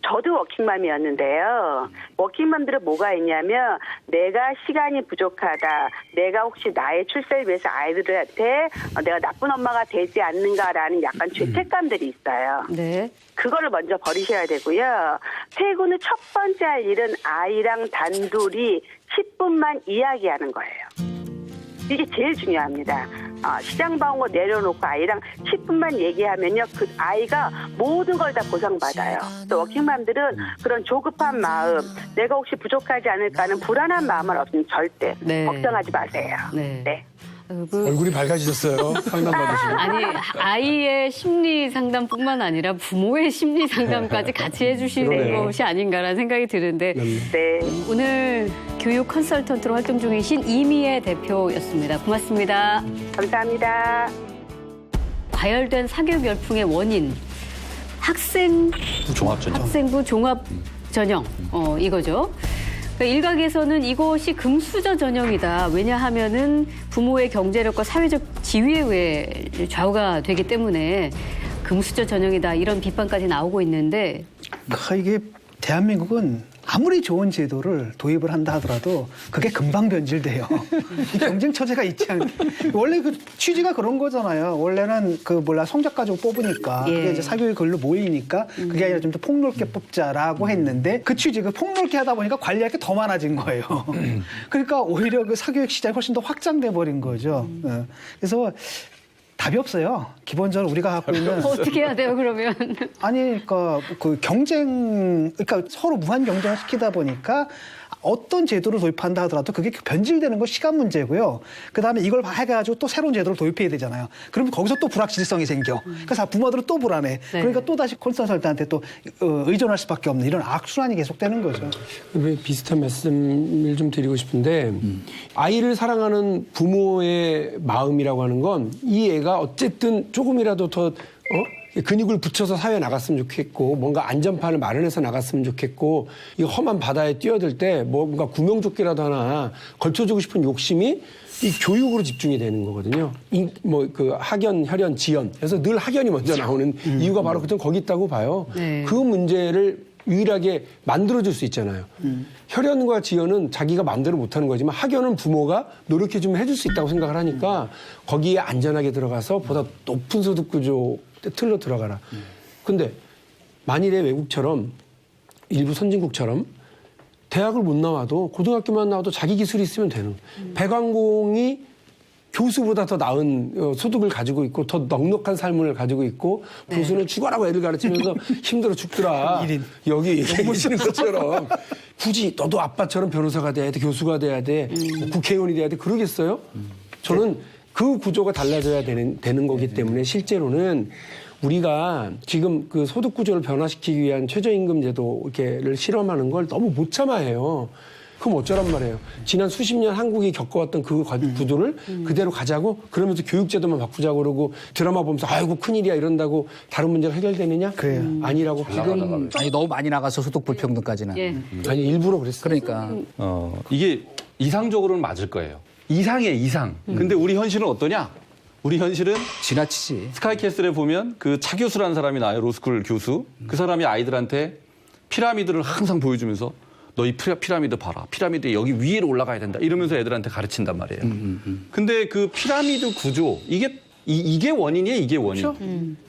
저도 워킹맘이었는데요. 워킹맘들은 뭐가 있냐면 내가 시간이 부족하다. 내가 혹시 나의 출세를 위해서 아이들한테 내가 나쁜 엄마가 되지 않는가라는 약간 죄책감들이 있어요. 네. 그거를 먼저 버리셔야 되고요. 퇴근 후 첫 번째 할 일은 아이랑 단둘이 10분만 이야기하는 거예요. 이게 제일 중요합니다. 시장 봐온 거 내려놓고 아이랑 10분만 얘기하면요. 그 아이가 모든 걸 다 보상받아요. 또 워킹맘들은 그런 조급한 마음, 내가 혹시 부족하지 않을까 하는 불안한 마음은 없으면 절대 네. 걱정하지 마세요. 네. 네. 얼굴이 밝아지셨어요. 상담 받으시고. 아니 아이의 심리 상담뿐만 아니라 부모의 심리 상담까지 같이 해주시는 그러네요. 것이 아닌가라는 생각이 드는데 네. 오늘 교육 컨설턴트로 활동 중이신 이미애 대표였습니다. 고맙습니다. 감사합니다. 과열된 사교육 열풍의 원인 학생부 종합 전형 이거죠. 그러니까 일각에서는 이것이 금수저 전형이다. 왜냐하면은 부모의 경제력과 사회적 지위에 의해 좌우가 되기 때문에 금수저 전형이다. 이런 비판까지 나오고 있는데 이게 대한민국은 아무리 좋은 제도를 도입을 한다 하더라도 그게 금방 변질돼요. 이 경쟁 처지가 있지 않게. 원래 그 취지가 그런 거잖아요. 원래는 성적 가지고 뽑으니까 예. 그게 이제 사교육 글로 모이니까 그게 아니라 좀 더 폭넓게 뽑자라고 했는데 그 취지, 그 폭넓게 하다 보니까 관리할 게 더 많아진 거예요. 그러니까 오히려 그 사교육 시장이 훨씬 더 확장돼 버린 거죠. 그래서 답이 없어요. 기본적으로 우리가 갖고 있는 어떻게 해야 돼요, 그러면? 아니, 그러니까 서로 무한 경쟁을 시키다 보니까 어떤 제도를 도입한다 하더라도 그게 변질되는 건 시간 문제고요. 그 다음에 이걸 해가지고 또 새로운 제도를 도입해야 되잖아요. 그러면 거기서 또 불확실성이 생겨. 그래서 부모들은 또 불안해. 그러니까 또 다시 컨설턴트한테 또 의존할 수밖에 없는 이런 악순환이 계속되는 거죠. 비슷한 말씀을 좀 드리고 싶은데 아이를 사랑하는 부모의 마음이라고 하는 건 이 애가 어쨌든 조금이라도 더 근육을 붙여서 사회에 나갔으면 좋겠고 뭔가 안전판을 마련해서 나갔으면 좋겠고 이 험한 바다에 뛰어들 때 뭔가 구명조끼라도 하나 걸쳐주고 싶은 욕심이 이 교육으로 집중이 되는 거거든요. 학연, 혈연, 지연. 그래서 늘 학연이 먼저 나오는 이유가 바로 거기 있다고 봐요. 네. 그 문제를 유일하게 만들어줄 수 있잖아요. 혈연과 지연은 자기가 마음대로 못하는 거지만 학연은 부모가 노력해주면 해줄 수 있다고 생각을 하니까 거기에 안전하게 들어가서 보다 높은 소득 구조 틀로 들어가라. 근데 만일에 외국처럼 일부 선진국처럼 대학을 못 나와도 고등학교만 나와도 자기 기술이 있으면 되는 백왕공이 교수보다 더 나은 소득을 가지고 있고 더 넉넉한 삶을 가지고 있고 교수는 죽어라고 애를 가르치면서 힘들어 죽더라. 여기 얘기해 주시는 것처럼 굳이 너도 아빠처럼 변호사가 돼야 돼, 교수가 돼야 돼, 국회의원이 돼야 돼 그러겠어요? 저는 그 구조가 달라져야 되는 거기 때문에 실제로는 우리가 지금 그 소득 구조를 변화시키기 위한 최저임금 제도를 실험하는 걸 너무 못 참아해요. 그럼 어쩌란 말이에요. 지난 수십 년 한국이 겪어왔던 그 구도를 그대로 가자고 그러면서 교육제도만 바꾸자고 그러고 드라마 보면서 아이고 큰일이야 이런다고 다른 문제가 해결되느냐? 그래요. 아니라고 지금 아니 너무 많이 나가서 소득 불평등까지는. 예. 아니 일부러 그랬어요. 그러니까 이게 이상적으로는 맞을 거예요. 이상이에요, 이상. 근데 우리 현실은 어떠냐? 우리 현실은 지나치지. 스카이캐슬에 보면 그 차 교수라는 사람이 나와요. 로스쿨 교수. 그 사람이 아이들한테 피라미드를 항상 보여주면서 너 이 피라미드 봐라. 피라미드 여기 위로 올라가야 된다. 이러면서 애들한테 가르친단 말이에요. 근데 그 피라미드 구조 이게 원인이에요. 이게 원인. 그렇죠?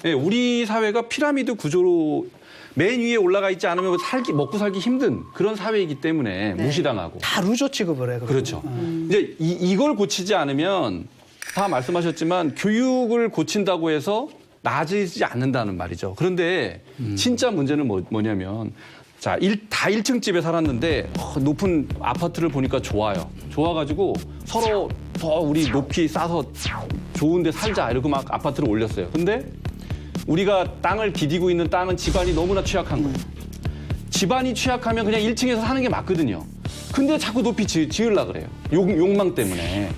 네, 우리 사회가 피라미드 구조로 맨 위에 올라가 있지 않으면 먹고 살기 힘든 그런 사회이기 때문에 무시당하고. 다 루저 취급을 해요. 그렇죠. 이제 이걸 고치지 않으면 다 말씀하셨지만 교육을 고친다고 해서 나아지지 않는다는 말이죠. 그런데 진짜 문제는 뭐냐면 자, 다 1층 집에 살았는데 높은 아파트를 보니까 좋아요. 좋아가지고 서로 더 우리 높이 싸서 좋은 데 살자 이러고 막 아파트를 올렸어요. 근데 우리가 땅을 디디고 있는 땅은 집안이 너무나 취약한 거예요. 집안이 취약하면 그냥 1층에서 사는 게 맞거든요. 근데 자꾸 높이 지으려고 그래요. 욕망 때문에.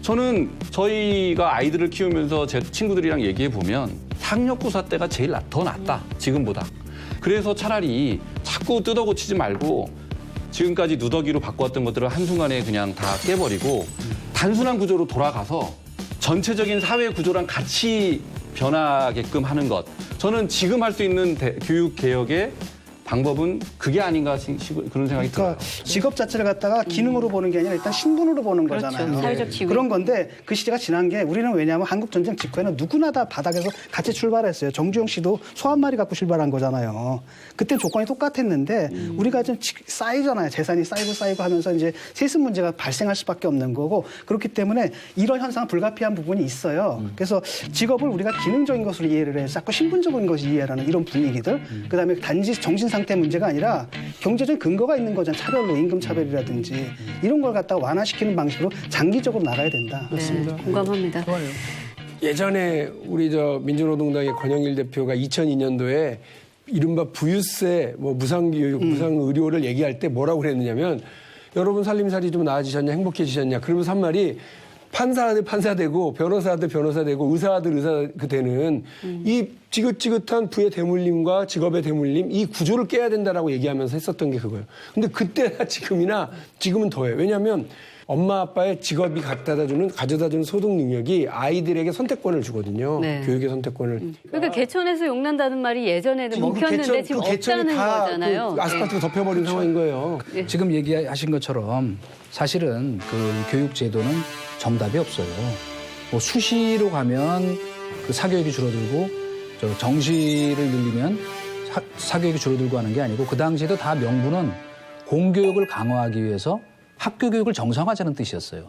저는 저희가 아이들을 키우면서 제 친구들이랑 얘기해 보면 상력고사 때가 제일 더 낫다. 지금보다. 그래서 차라리 자꾸 뜯어고치지 말고 지금까지 누더기로 바꿔왔던 것들을 한순간에 그냥 다 깨버리고 단순한 구조로 돌아가서 전체적인 사회 구조랑 같이 변하게끔 하는 것. 저는 지금 할 수 있는 교육 개혁의 방법은 그게 아닌가 그런 생각이 들어요. 그러니까 직업 자체를 갖다가 기능으로 보는 게 아니라 일단 신분으로 보는 그렇죠. 거잖아요. 사회적 지위. 그런 건데 그 시대가 지난 게 우리는 왜냐하면 한국 전쟁 직후에는 누구나 다 바닥에서 같이 출발했어요. 정주영 씨도 소 한 마리 갖고 출발한 거잖아요. 그때 조건이 똑같았는데 우리가 좀 쌓이잖아요. 재산이 쌓이고 하면서 이제 세습 문제가 발생할 수밖에 없는 거고 그렇기 때문에 이런 현상은 불가피한 부분이 있어요. 그래서 직업을 우리가 기능적인 것으로 이해를 해서 자꾸 신분적인 것을 이해하는 이런 분위기들. 그다음에 단지 정신 상태 문제가 아니라 경제적인 근거가 있는 거잖아요. 차별로 임금 차별이라든지 이런 걸 갖다가 완화시키는 방식으로 장기적으로 나가야 된다. 네, 공감합니다. 예전에 우리 민주노동당의 권영일 대표가 2002년도에 이른바 부유세, 무상교육, 무상의료를 얘기할 때 뭐라고 그랬느냐면 여러분 살림살이 좀 나아지셨냐, 행복해지셨냐. 그러면서 한 말이 판사들 판사 되고 변호사들 변호사 되고 의사들 의사 되는 이 지긋지긋한 부의 대물림과 직업의 대물림 이 구조를 깨야 된다라고 얘기하면서 했었던 게 그거예요. 근데 그때나 지금은 더해요. 왜냐하면 엄마 아빠의 직업이 가져다주는 소득 능력이 아이들에게 선택권을 주거든요. 네. 교육의 선택권을. 그러니까 개천에서 욕난다는 말이 예전에는 지금 먹혔는데 지금 없다는 거잖아요. 아스팔트가 덮여버린 상황인 거예요. 지금 얘기하신 것처럼 사실은 그 교육 제도는 정답이 없어요. 뭐 수시로 가면 그 사교육이 줄어들고 정시를 늘리면 사교육이 줄어들고 하는 게 아니고 그 당시에도 다 명분은 공교육을 강화하기 위해서 학교 교육을 정상화하자는 뜻이었어요.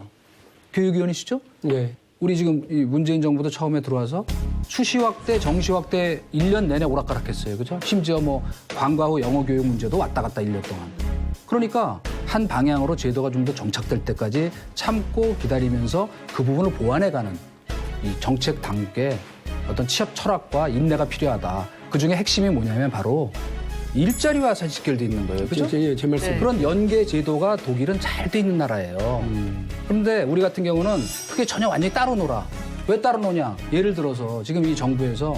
교육위원이시죠? 네. 우리 지금 이 문재인 정부도 처음에 들어와서 수시 확대, 정시 확대 1년 내내 오락가락했어요. 그죠? 심지어 방과 후 영어 교육 문제도 왔다 갔다 1년 동안. 그러니까 한 방향으로 제도가 좀 더 정착될 때까지 참고 기다리면서 그 부분을 보완해가는 이 정책 당국의 어떤 취업 철학과 인내가 필요하다. 그중에 핵심이 뭐냐면 바로 일자리와 직결돼 있는 거예요. 그죠? 제 말씀. 네. 그런 연계 제도가 독일은 잘 돼 있는 나라예요. 그런데 우리 같은 경우는 그게 전혀 완전히 따로 놀아. 왜 따로 노냐? 예를 들어서 지금 이 정부에서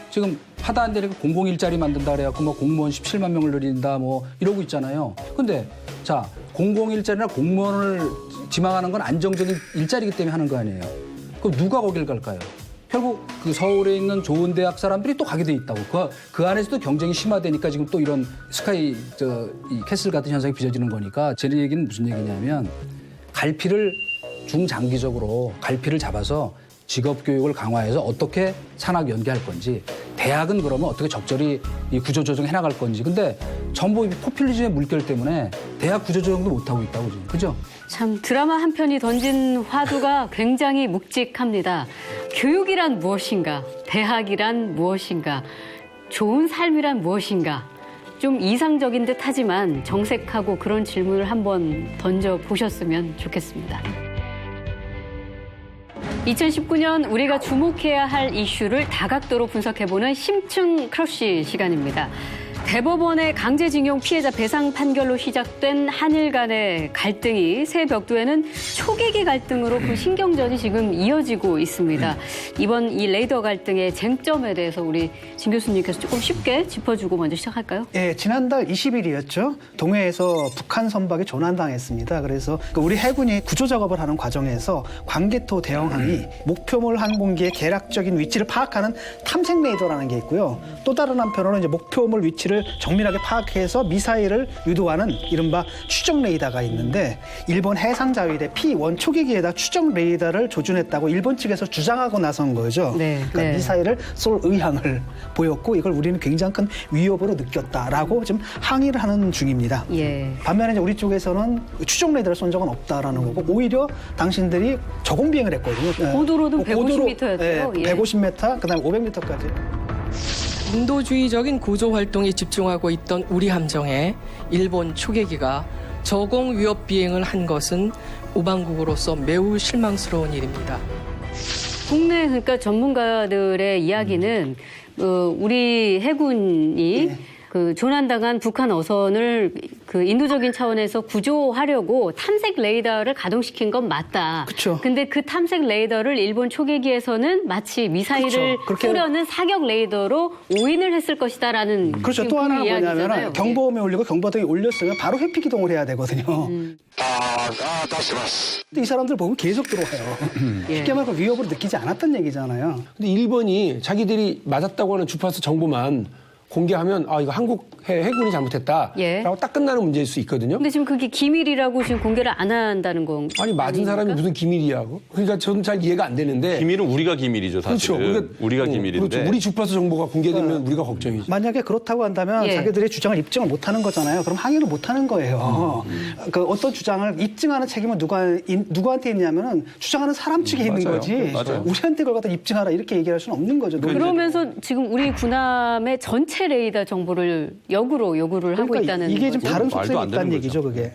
지금 하다 안 되니까 공공일자리 만든다 그래갖고 공무원 17만 명을 늘린다 이러고 있잖아요. 근데 자, 공공일자리나 공무원을 지망하는 건 안정적인 일자리이기 때문에 하는 거 아니에요. 그럼 누가 거길 갈까요? 결국 그 서울에 있는 좋은 대학 사람들이 또 가게 돼 있다고. 그 안에서도 경쟁이 심화되니까 지금 또 이런 이 캐슬 같은 현상이 빚어지는 거니까 제 얘기는 무슨 얘기냐면 갈피를 중장기적으로 갈피를 잡아서 직업 교육을 강화해서 어떻게 산학 연계할 건지 대학은 그러면 어떻게 적절히 이 구조 조정해 나갈 건지. 근데 전부 포퓰리즘의 물결 때문에 대학 구조 조정도 못 하고 있다고 지금. 그죠? 참 드라마 한 편이 던진 화두가 굉장히 묵직합니다. 교육이란 무엇인가? 대학이란 무엇인가? 좋은 삶이란 무엇인가? 좀 이상적인 듯 하지만 정색하고 그런 질문을 한번 던져보셨으면 좋겠습니다. 2019년 우리가 주목해야 할 이슈를 다각도로 분석해보는 심층 크러쉬 시간입니다. 대법원의 강제징용 피해자 배상 판결로 시작된 한일 간의 갈등이 새 벽두에는 초계기 갈등으로 그 신경전이 지금 이어지고 있습니다. 이번 이 레이더 갈등의 쟁점에 대해서 우리 진 교수님께서 조금 쉽게 짚어주고 먼저 시작할까요? 예, 지난달 20일이었죠. 동해에서 북한 선박이 조난당했습니다. 그래서 우리 해군이 구조 작업을 하는 과정에서 광개토 대형함이 목표물 항공기의 계략적인 위치를 파악하는 탐색 레이더라는 게 있고요. 또 다른 한편으로는 이제 목표물 위치를 정밀하게 파악해서 미사일을 유도하는 이른바 추적 레이더가 있는데 일본 해상자위대 P1 초계기에다 추적 레이더를 조준했다고 일본 측에서 주장하고 나선 거죠. 네, 그러니까 네. 미사일을 쏠 의향을 보였고 이걸 우리는 굉장히 큰 위협으로 느꼈다라고 지금 항의를 하는 중입니다. 예. 반면에 이제 우리 쪽에서는 추적 레이더를 쏜 적은 없다라는 거고 오히려 당신들이 저공 비행을 했거든요. 고도로는 고도로, 150m 였죠. 예, 150m, 그다음에 500m까지. 인도주의적인 구조 활동에 집중하고 있던 우리 함정에 일본 초계기가 저공 위협 비행을 한 것은 우방국으로서 매우 실망스러운 일입니다. 국내 그러니까 전문가들의 이야기는 우리 해군이 그 조난당한 북한 어선을 그 인도적인 차원에서 구조하려고 탐색 레이더를 가동시킨 건 맞다. 그쵸. 근데 그 탐색 레이더를 일본 초계기에서는 마치 미사일을 그쵸. 그렇게- 쏘려는 사격 레이더로 오인을 했을 것이다라는 그렇죠. 지금 또 하나는 그 이야기잖아요. 뭐냐면 경보음이 울리고 경보등이 울렸으면 바로 회피 기동을 해야 되거든요. 근데 이 사람들 보면 계속 들어와요. 쉽게 말하면 위협을 느끼지 않았던 얘기잖아요. 근데 일본이 자기들이 맞았다고 하는 주파수 정보만 공개하면 아 이거 한국 해군이 잘못했다라고 예. 딱 끝나는 문제일 수 있거든요. 근데 지금 그게 기밀이라고 지금 공개를 안 한다는 건 아니 맞은 사람이 무슨 기밀이야고? 그러니까 저는 잘 이해가 안 되는데. 기밀은 우리가 기밀이죠, 사실은. 그렇죠. 우리가 기밀인데. 그렇죠. 우리 주파수 정보가 공개되면 우리가 걱정이죠. 만약에 그렇다고 한다면 예. 자기들의 주장을 입증을 못하는 거잖아요. 그럼 항의를 못하는 거예요. 그 어떤 주장을 입증하는 책임은 누구한테 있냐면은 주장하는 사람 측에 있는 맞아요. 거지. 맞아요. 우리한테 그걸 갖다 입증하라 이렇게 얘기할 수는 없는 거죠. 그러면서 지금 우리 군함의 전체 레이더 정보를 역으로 요구를 하고 그러니까 있다는 이게 좀 거죠. 다른 말도 속셈이 안 있다는 되는 얘기죠, 거죠. 그게.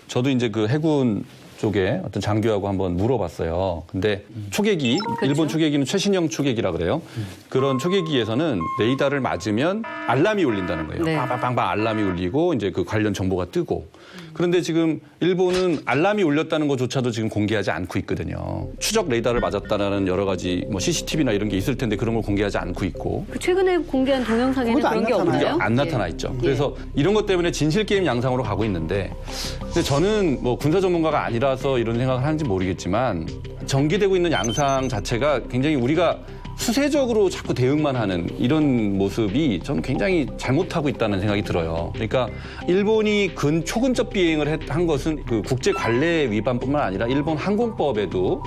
저도 이제 그 해군 쪽에 어떤 장교하고 한번 물어봤어요. 근데 초계기, 일본 초계기는 최신형 초계기라 그래요. 그런 초계기에서는 레이더를 맞으면 알람이 울린다는 거예요. 네. 빵빵빵 알람이 울리고 이제 그 관련 정보가 뜨고. 그런데 지금 일본은 알람이 울렸다는 것조차도 지금 공개하지 않고 있거든요. 추적 레이더를 맞았다라는 여러 가지 뭐 CCTV나 이런 게 있을 텐데 그런 걸 공개하지 않고 있고. 그 최근에 공개한 동영상에는 그것도 안 그런 게 나타나요. 없나요? 안 나타나 예. 있죠. 그래서 이런 것 때문에 진실 게임 양상으로 가고 있는데, 근데 저는 뭐 군사 전문가가 아니라서 이런 생각을 하는지 모르겠지만 전개되고 있는 양상 자체가 굉장히 우리가 수세적으로 자꾸 대응만 하는 이런 모습이 저는 굉장히 잘못하고 있다는 생각이 들어요. 그러니까 일본이 초근접 비행을 한 것은 그 국제 관례 위반뿐만 아니라 일본 항공법에도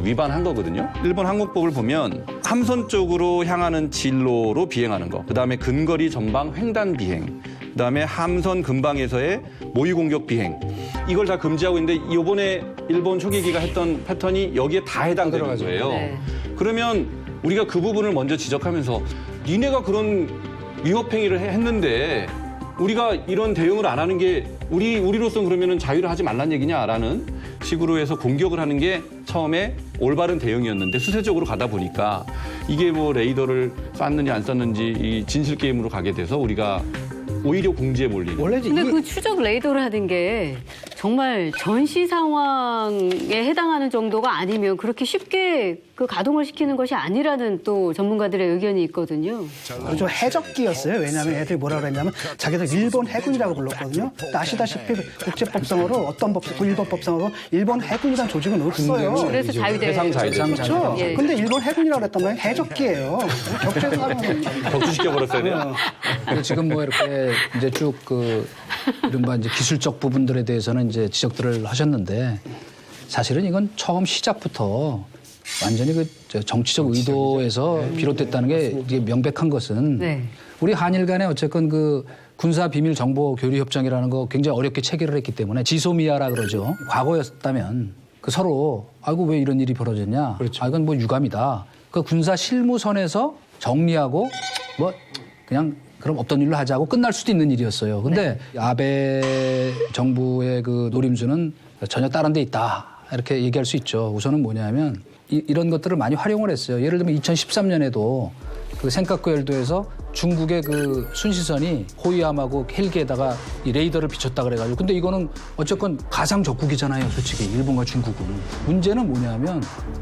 위반한 거거든요. 일본 항공법을 보면 함선 쪽으로 향하는 진로로 비행하는 거, 그다음에 근거리 전방 횡단 비행, 그다음에 함선 근방에서의 모의 공격 비행, 이걸 다 금지하고 있는데 이번에 일본 초계기가 했던 패턴이 여기에 다 해당되는 거예요. 네. 그러면 우리가 그 부분을 먼저 지적하면서 니네가 그런 위협 행위를 했는데 우리가 이런 대응을 안 하는 게 우리로서는 그러면은 자유를 하지 말란 얘기냐라는 식으로 해서 공격을 하는 게 처음에 올바른 대응이었는데 수세적으로 가다 보니까 이게 뭐 레이더를 쐈는지 안 쐈는지 이 진실 게임으로 가게 돼서 우리가 오히려 공지에 몰리는. 원래 이제 근데 그 추적 레이더를 하는 게 정말 전시 상황에 해당하는 정도가 아니면 그렇게 쉽게 그 가동을 시키는 것이 아니라는 또 전문가들의 의견이 있거든요. 좀 해적기였어요. 왜냐하면 애들이 뭐라 그랬냐면 자기들 일본 해군이라고 불렀거든요. 근데 아시다시피 국제법상으로 어떤 일본법상으로 일본 해군이라는 조직은 없어요. 그래서 자유대 해상 자유대. 그렇죠. 예. 근데 일본 해군이라고 그랬단 말이에요. 해적기예요. 격제에서 하는 거예요. 격추시켜버렸어야 돼요. 근데 지금 뭐 이렇게 이제 쭉 그 이른바 이제 기술적 부분들에 대해서는 이제 지적들을 하셨는데 사실은 이건 처음 시작부터 완전히 그 정치적 의도에서 비롯됐다는 게 이게 명백한 것은 네. 우리 한일 간에 어쨌건 그 군사 비밀 정보 교류 협정이라는 거 굉장히 어렵게 체결을 했기 때문에 지소미아라 그러죠. 과거였다면 그 서로 아이고 왜 이런 일이 벌어졌냐. 그렇죠. 아 이건 뭐 유감이다. 그 군사 실무선에서 정리하고 뭐 그냥 그럼 없던 일로 하자고 끝날 수도 있는 일이었어요. 근데 아베 정부의 그 노림수는 전혀 다른 데 있다. 이렇게 얘기할 수 있죠. 우선은 뭐냐면 이런 것들을 많이 활용을 했어요. 예를 들면 2013년에도 그 센카쿠 열도에서 중국의 그 순시선이 호위함하고 헬기에다가 이 레이더를 비췄다 그래가지고 근데 이거는 어쨌건 가상 적국이잖아요, 솔직히 일본과 중국은. 문제는 뭐냐면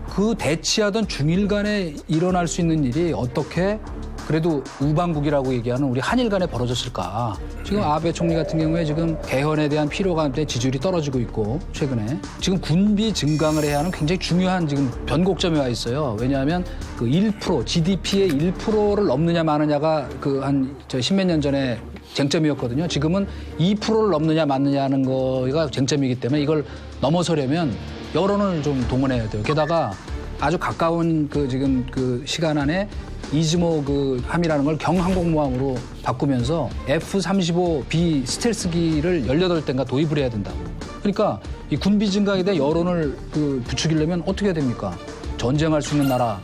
그 대치하던 중일 간에 일어날 수 있는 일이 어떻게 그래도 우방국이라고 얘기하는 우리 한일 간에 벌어졌을까. 지금 아베 총리 같은 경우에 지금 개헌에 대한 피로감 때문에 지지율이 떨어지고 있고 최근에 지금 군비 증강을 해야 하는 굉장히 중요한 지금 변곡점에 와 있어요. 왜냐하면 그 1% GDP의 1%를 넘느냐 마느냐가 그 한 십몇 년 전에 쟁점이었거든요. 지금은 2%를 넘느냐 마느냐 하는 거가 쟁점이기 때문에 이걸 넘어서려면 여론을 좀 동원해야 돼요. 게다가 아주 가까운 그 지금 그 시간 안에 이즈모 그 함이라는 걸 경항공모함으로 바꾸면서 F-35B 스텔스기를 18대인가 도입을 해야 된다고. 그러니까 이 군비 증강에 대한 여론을 그 부추기려면 어떻게 해야 됩니까? 전쟁할 수 있는 나라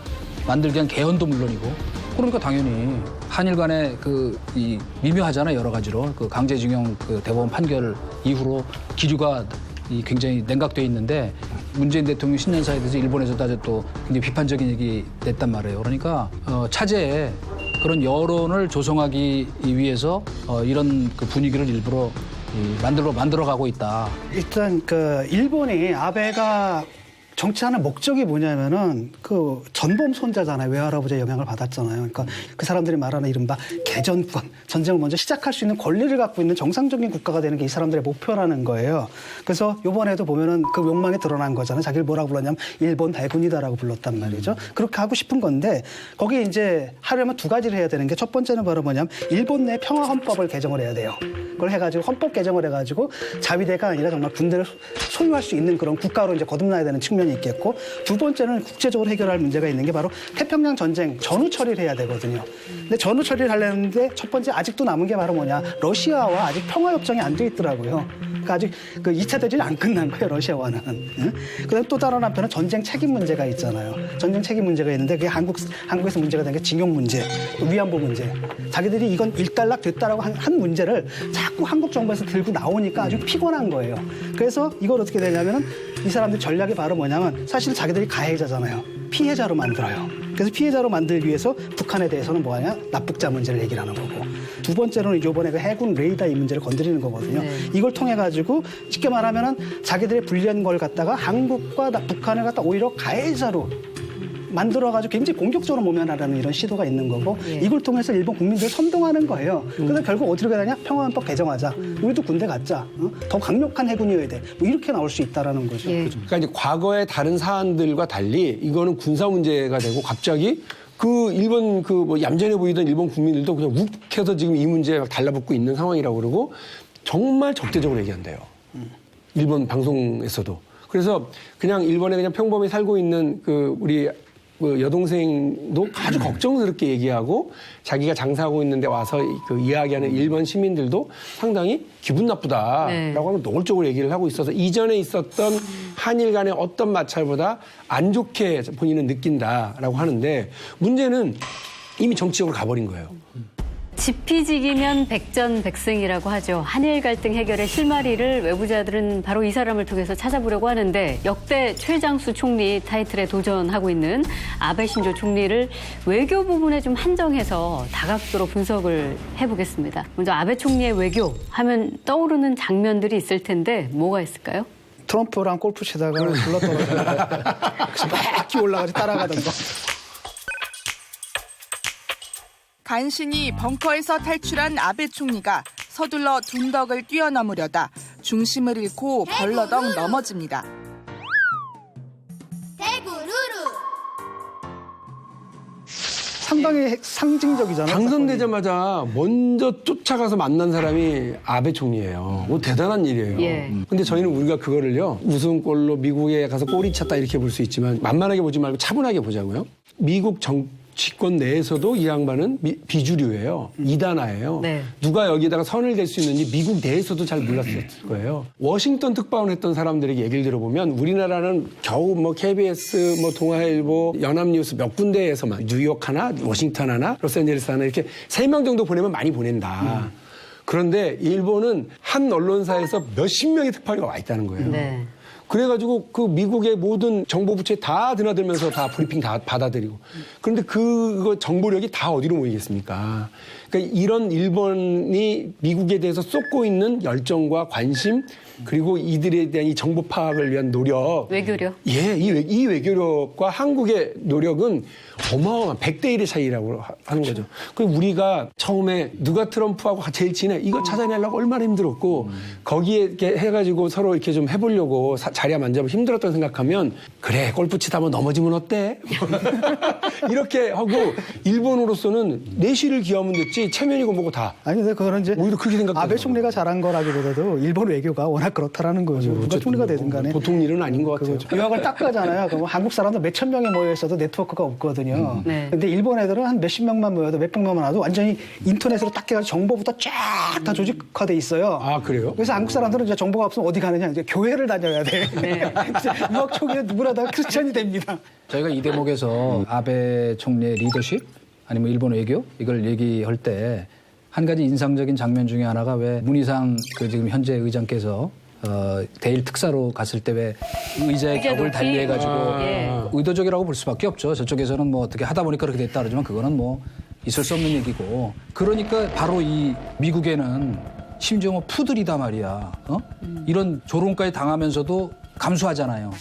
만들기 위한 개헌도 물론이고. 그러니까 당연히 한일 간에 그 이 미묘하잖아요, 여러 가지로. 그 강제징용 그 대법원 판결 이후로 기류가 이 굉장히 냉각돼 있는데 문재인 대통령 신년사에 대해서 일본에서도 아주 또 굉장히 비판적인 얘기 냈단 말이에요. 그러니까 차제에 그런 여론을 조성하기 위해서 이런 그 분위기를 일부러 만들어가고 있다. 일단 그 일본이 아베가 정치하는 목적이 뭐냐면은 그 전범 손자잖아요. 외할아버지의 영향을 받았잖아요. 그러니까 그 사람들이 말하는 이른바 개전권, 전쟁을 먼저 시작할 수 있는 권리를 갖고 있는 정상적인 국가가 되는 게 이 사람들의 목표라는 거예요. 그래서 이번에도 보면은 그 욕망이 드러난 거잖아요. 자기를 뭐라고 불렀냐면 일본 대군이다라고 불렀단 말이죠. 그렇게 하고 싶은 건데 거기에 이제 하려면 두 가지를 해야 되는 게 첫 번째는 바로 뭐냐면 일본 내 평화 헌법을 개정을 해야 돼요. 그걸 해가지고 헌법 개정을 해가지고 자위대가 아니라 정말 군대를 소유할 수 있는 그런 국가로 이제 거듭나야 되는 측면이 있겠고 두 번째는 국제적으로 해결할 문제가 있는 게 바로 태평양 전쟁 전후 처리를 해야 되거든요. 근데 전후 처리를 하려는데 첫 번째 아직도 남은 게 바로 뭐냐 러시아와 아직 평화협정이 안 돼 있더라고요. 그러니까 아직 그 2차 대전이 안 끝난 거예요, 러시아와는. 그다음 또 다른 한편은 전쟁 책임 문제가 있잖아요. 전쟁 책임 문제가 있는데 그게 한국에서 문제가 된 게 징용 문제, 또 위안부 문제. 자기들이 이건 일단락 됐다라고 한 문제를 자꾸 한국 정부에서 들고 나오니까 아주 피곤한 거예요. 그래서 이걸 어떻게 되냐면은 이 사람들 전략이 바로 뭐냐면 사실 자기들이 가해자잖아요. 피해자로 만들어요. 그래서 피해자로 만들기 위해서 북한에 대해서는 뭐하냐? 납북자 문제를 얘기를 하는 거고. 두 번째로는 이번에 그 해군 레이더 이 문제를 건드리는 거거든요. 네. 이걸 통해 가지고 쉽게 말하면은 자기들의 불리한 걸 갖다가 한국과 북한을 갖다 오히려 가해자로 만들어가지고 굉장히 공격적으로 모면하라는 이런 시도가 있는 거고 예. 이걸 통해서 일본 국민들을 선동하는 거예요. 그래서 결국 어디로 가냐? 평화헌법 개정하자. 우리도 군대 갖자. 더 강력한 해군이어야 돼. 뭐 이렇게 나올 수 있다라는 거죠. 예. 그러니까 이제 과거의 다른 사안들과 달리 이거는 군사 문제가 되고 갑자기 그 일본 그 뭐 얌전해 보이던 일본 국민들도 그냥 욱해서 지금 이 문제에 막 달라붙고 있는 상황이라고 그러고 정말 적대적으로 얘기한대요. 일본 방송에서도. 그래서 그냥 일본에 그냥 평범히 살고 있는 그 우리 그 여동생도 아주 걱정스럽게 얘기하고 자기가 장사하고 있는데 와서 그 이야기하는 일본 시민들도 상당히 기분 나쁘다라고 네. 하면 노골적으로 얘기를 하고 있어서 이전에 있었던 한일 간의 어떤 마찰보다 안 좋게 본인은 느낀다라고 하는데 문제는 이미 정치적으로 가버린 거예요. 지피지기면 백전백승이라고 하죠. 한일 갈등 해결의 실마리를 외부자들은 바로 이 사람을 통해서 찾아보려고 하는데 역대 최장수 총리 타이틀에 도전하고 있는 아베 신조 총리를 외교 부분에 좀 한정해서 다각도로 분석을 해보겠습니다. 먼저 아베 총리의 외교 하면 떠오르는 장면들이 있을 텐데 뭐가 있을까요? 트럼프랑 골프 치다가 굴러떨어지는데 막 끼 올라가지고 따라가던 거. 간신히 벙커에서 탈출한 아베 총리가 서둘러 둔덕을 뛰어넘으려다 중심을 잃고 벌러덩 넘어집니다. 상당히 상징적이잖아요. 당선되자마자 먼저 쫓아가서 만난 사람이 아베 총리예요. 뭐 대단한 일이에요. 예. 근데 저희는 우리가 그거를요. 우스운꼴로 미국에 가서 꼬리 찼다 이렇게 볼 수 있지만 만만하게 보지 말고 차분하게 보자고요. 미국 정치권 내에서도 이 양반은 비주류예요. 이단아예요. 네. 누가 여기다가 선을 댈 수 있는지 미국 내에서도 잘 몰랐을 거예요. 워싱턴 특파원 했던 사람들에게 얘기를 들어보면 우리나라는 겨우 뭐 KBS, 뭐 동아일보, 연합뉴스 몇 군데에서만 뉴욕 하나, 워싱턴 하나, 로스앤젤레스 하나 이렇게 3명 정도 보내면 많이 보낸다. 그런데 일본은 한 언론사에서 몇십 명의 특파원이 와 있다는 거예요. 네. 그래가지고 그 미국의 모든 정보부처에 다 드나들면서 다 브리핑 다 받아들이고. 그런데 그거 정보력이 다 어디로 모이겠습니까? 그러니까 이런 일본이 미국에 대해서 쏟고 있는 열정과 관심 그리고 이들에 대한 이 정보 파악을 위한 노력. 외교력. 예, 이 외교력과 한국의 노력은 어마어마한 100대 1의 차이라고 하는 거죠. 그리고 우리가 처음에 누가 트럼프하고 제일 친해 이거 찾아내려고 얼마나 힘들었고 거기에 이렇게 해가지고 서로 이렇게 좀 해보려고 자리에 만져보면 힘들었다고 생각하면 그래 골프 치다 뭐 넘어지면 어때? 이렇게 하고 일본으로서는 내실을 기하면 됐지 체면이고 뭐고 다. 아니 근데 그거는 이제 오히려 그렇게 생각하는 아베 총리가 잘한 거라기보다도 일본 외교가 워낙 그렇다라는 거죠. 누가 총리가 되든 간에. 보통 일은 아닌 것 같아요. 유학을 딱 가잖아요. 그럼 한국 사람들 몇천 명이 모여 있어도 네트워크가 없거든요. 네. 근데 일본 애들은 한 몇십 명만 모여도 몇백 명만 와도 완전히 인터넷으로 딱 해가지고 정보부터 쫙 다 조직화돼 있어요. 아, 그래요? 그래서 한국 사람들은 이제 정보가 없으면 어디 가느냐 이제 교회를 다녀야 돼. 유학 초기에 누구나 다 크리스천이 됩니다. 저희가 이 대목에서 아베 총리의 리더십 아니면 일본 외교 이걸 얘기할 때 한 가지 인상적인 장면 중에 하나가 왜 문희상 그 지금 현재 의장께서 대일 특사로 갔을 때 왜 의자의 격을 달리해가지고 의도적이라고 볼 수밖에 없죠. 저쪽에서는 뭐 어떻게 하다 보니까 그렇게 됐다 그러지만 그거는 뭐 있을 수 없는 얘기고. 그러니까 바로 이 미국에는 심지어 뭐 푸들이다 말이야. 이런 조롱까지 당하면서도 감수하잖아요.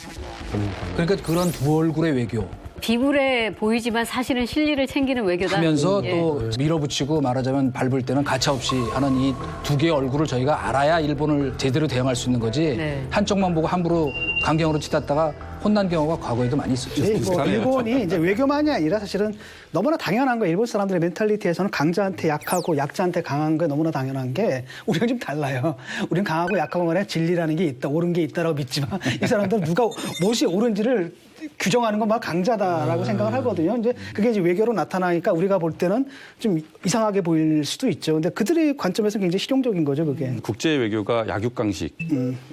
그러니까 그런 두 얼굴의 외교. 비굴해 보이지만 사실은 실리를 챙기는 외교다. 하면서 예. 또 밀어붙이고 말하자면 밟을 때는 가차없이 하는 이 두 개의 얼굴을 저희가 알아야 일본을 제대로 대응할 수 있는 거지. 네. 한쪽만 보고 함부로 강경으로 치닫다가 혼난 경우가 과거에도 많이 있었죠. 뭐 일본이 이제 외교만이 아니라 사실은 너무나 당연한 거 일본 사람들의 멘탈리티에서는 강자한테 약하고 약자한테 강한 게 너무나 당연한 게 우리는 좀 달라요. 우리는 강하고 약하고 간에 진리라는 게 있다, 옳은 게 있다라고 믿지만 이 사람들은 누가 무엇이 옳은지를 규정하는 건 막 강자다라고 생각을 하거든요. 이제 그게 이제 외교로 나타나니까 우리가 볼 때는 좀 이상하게 보일 수도 있죠. 근데 그들의 관점에서 굉장히 실용적인 거죠, 그게. 국제 외교가 약육강식,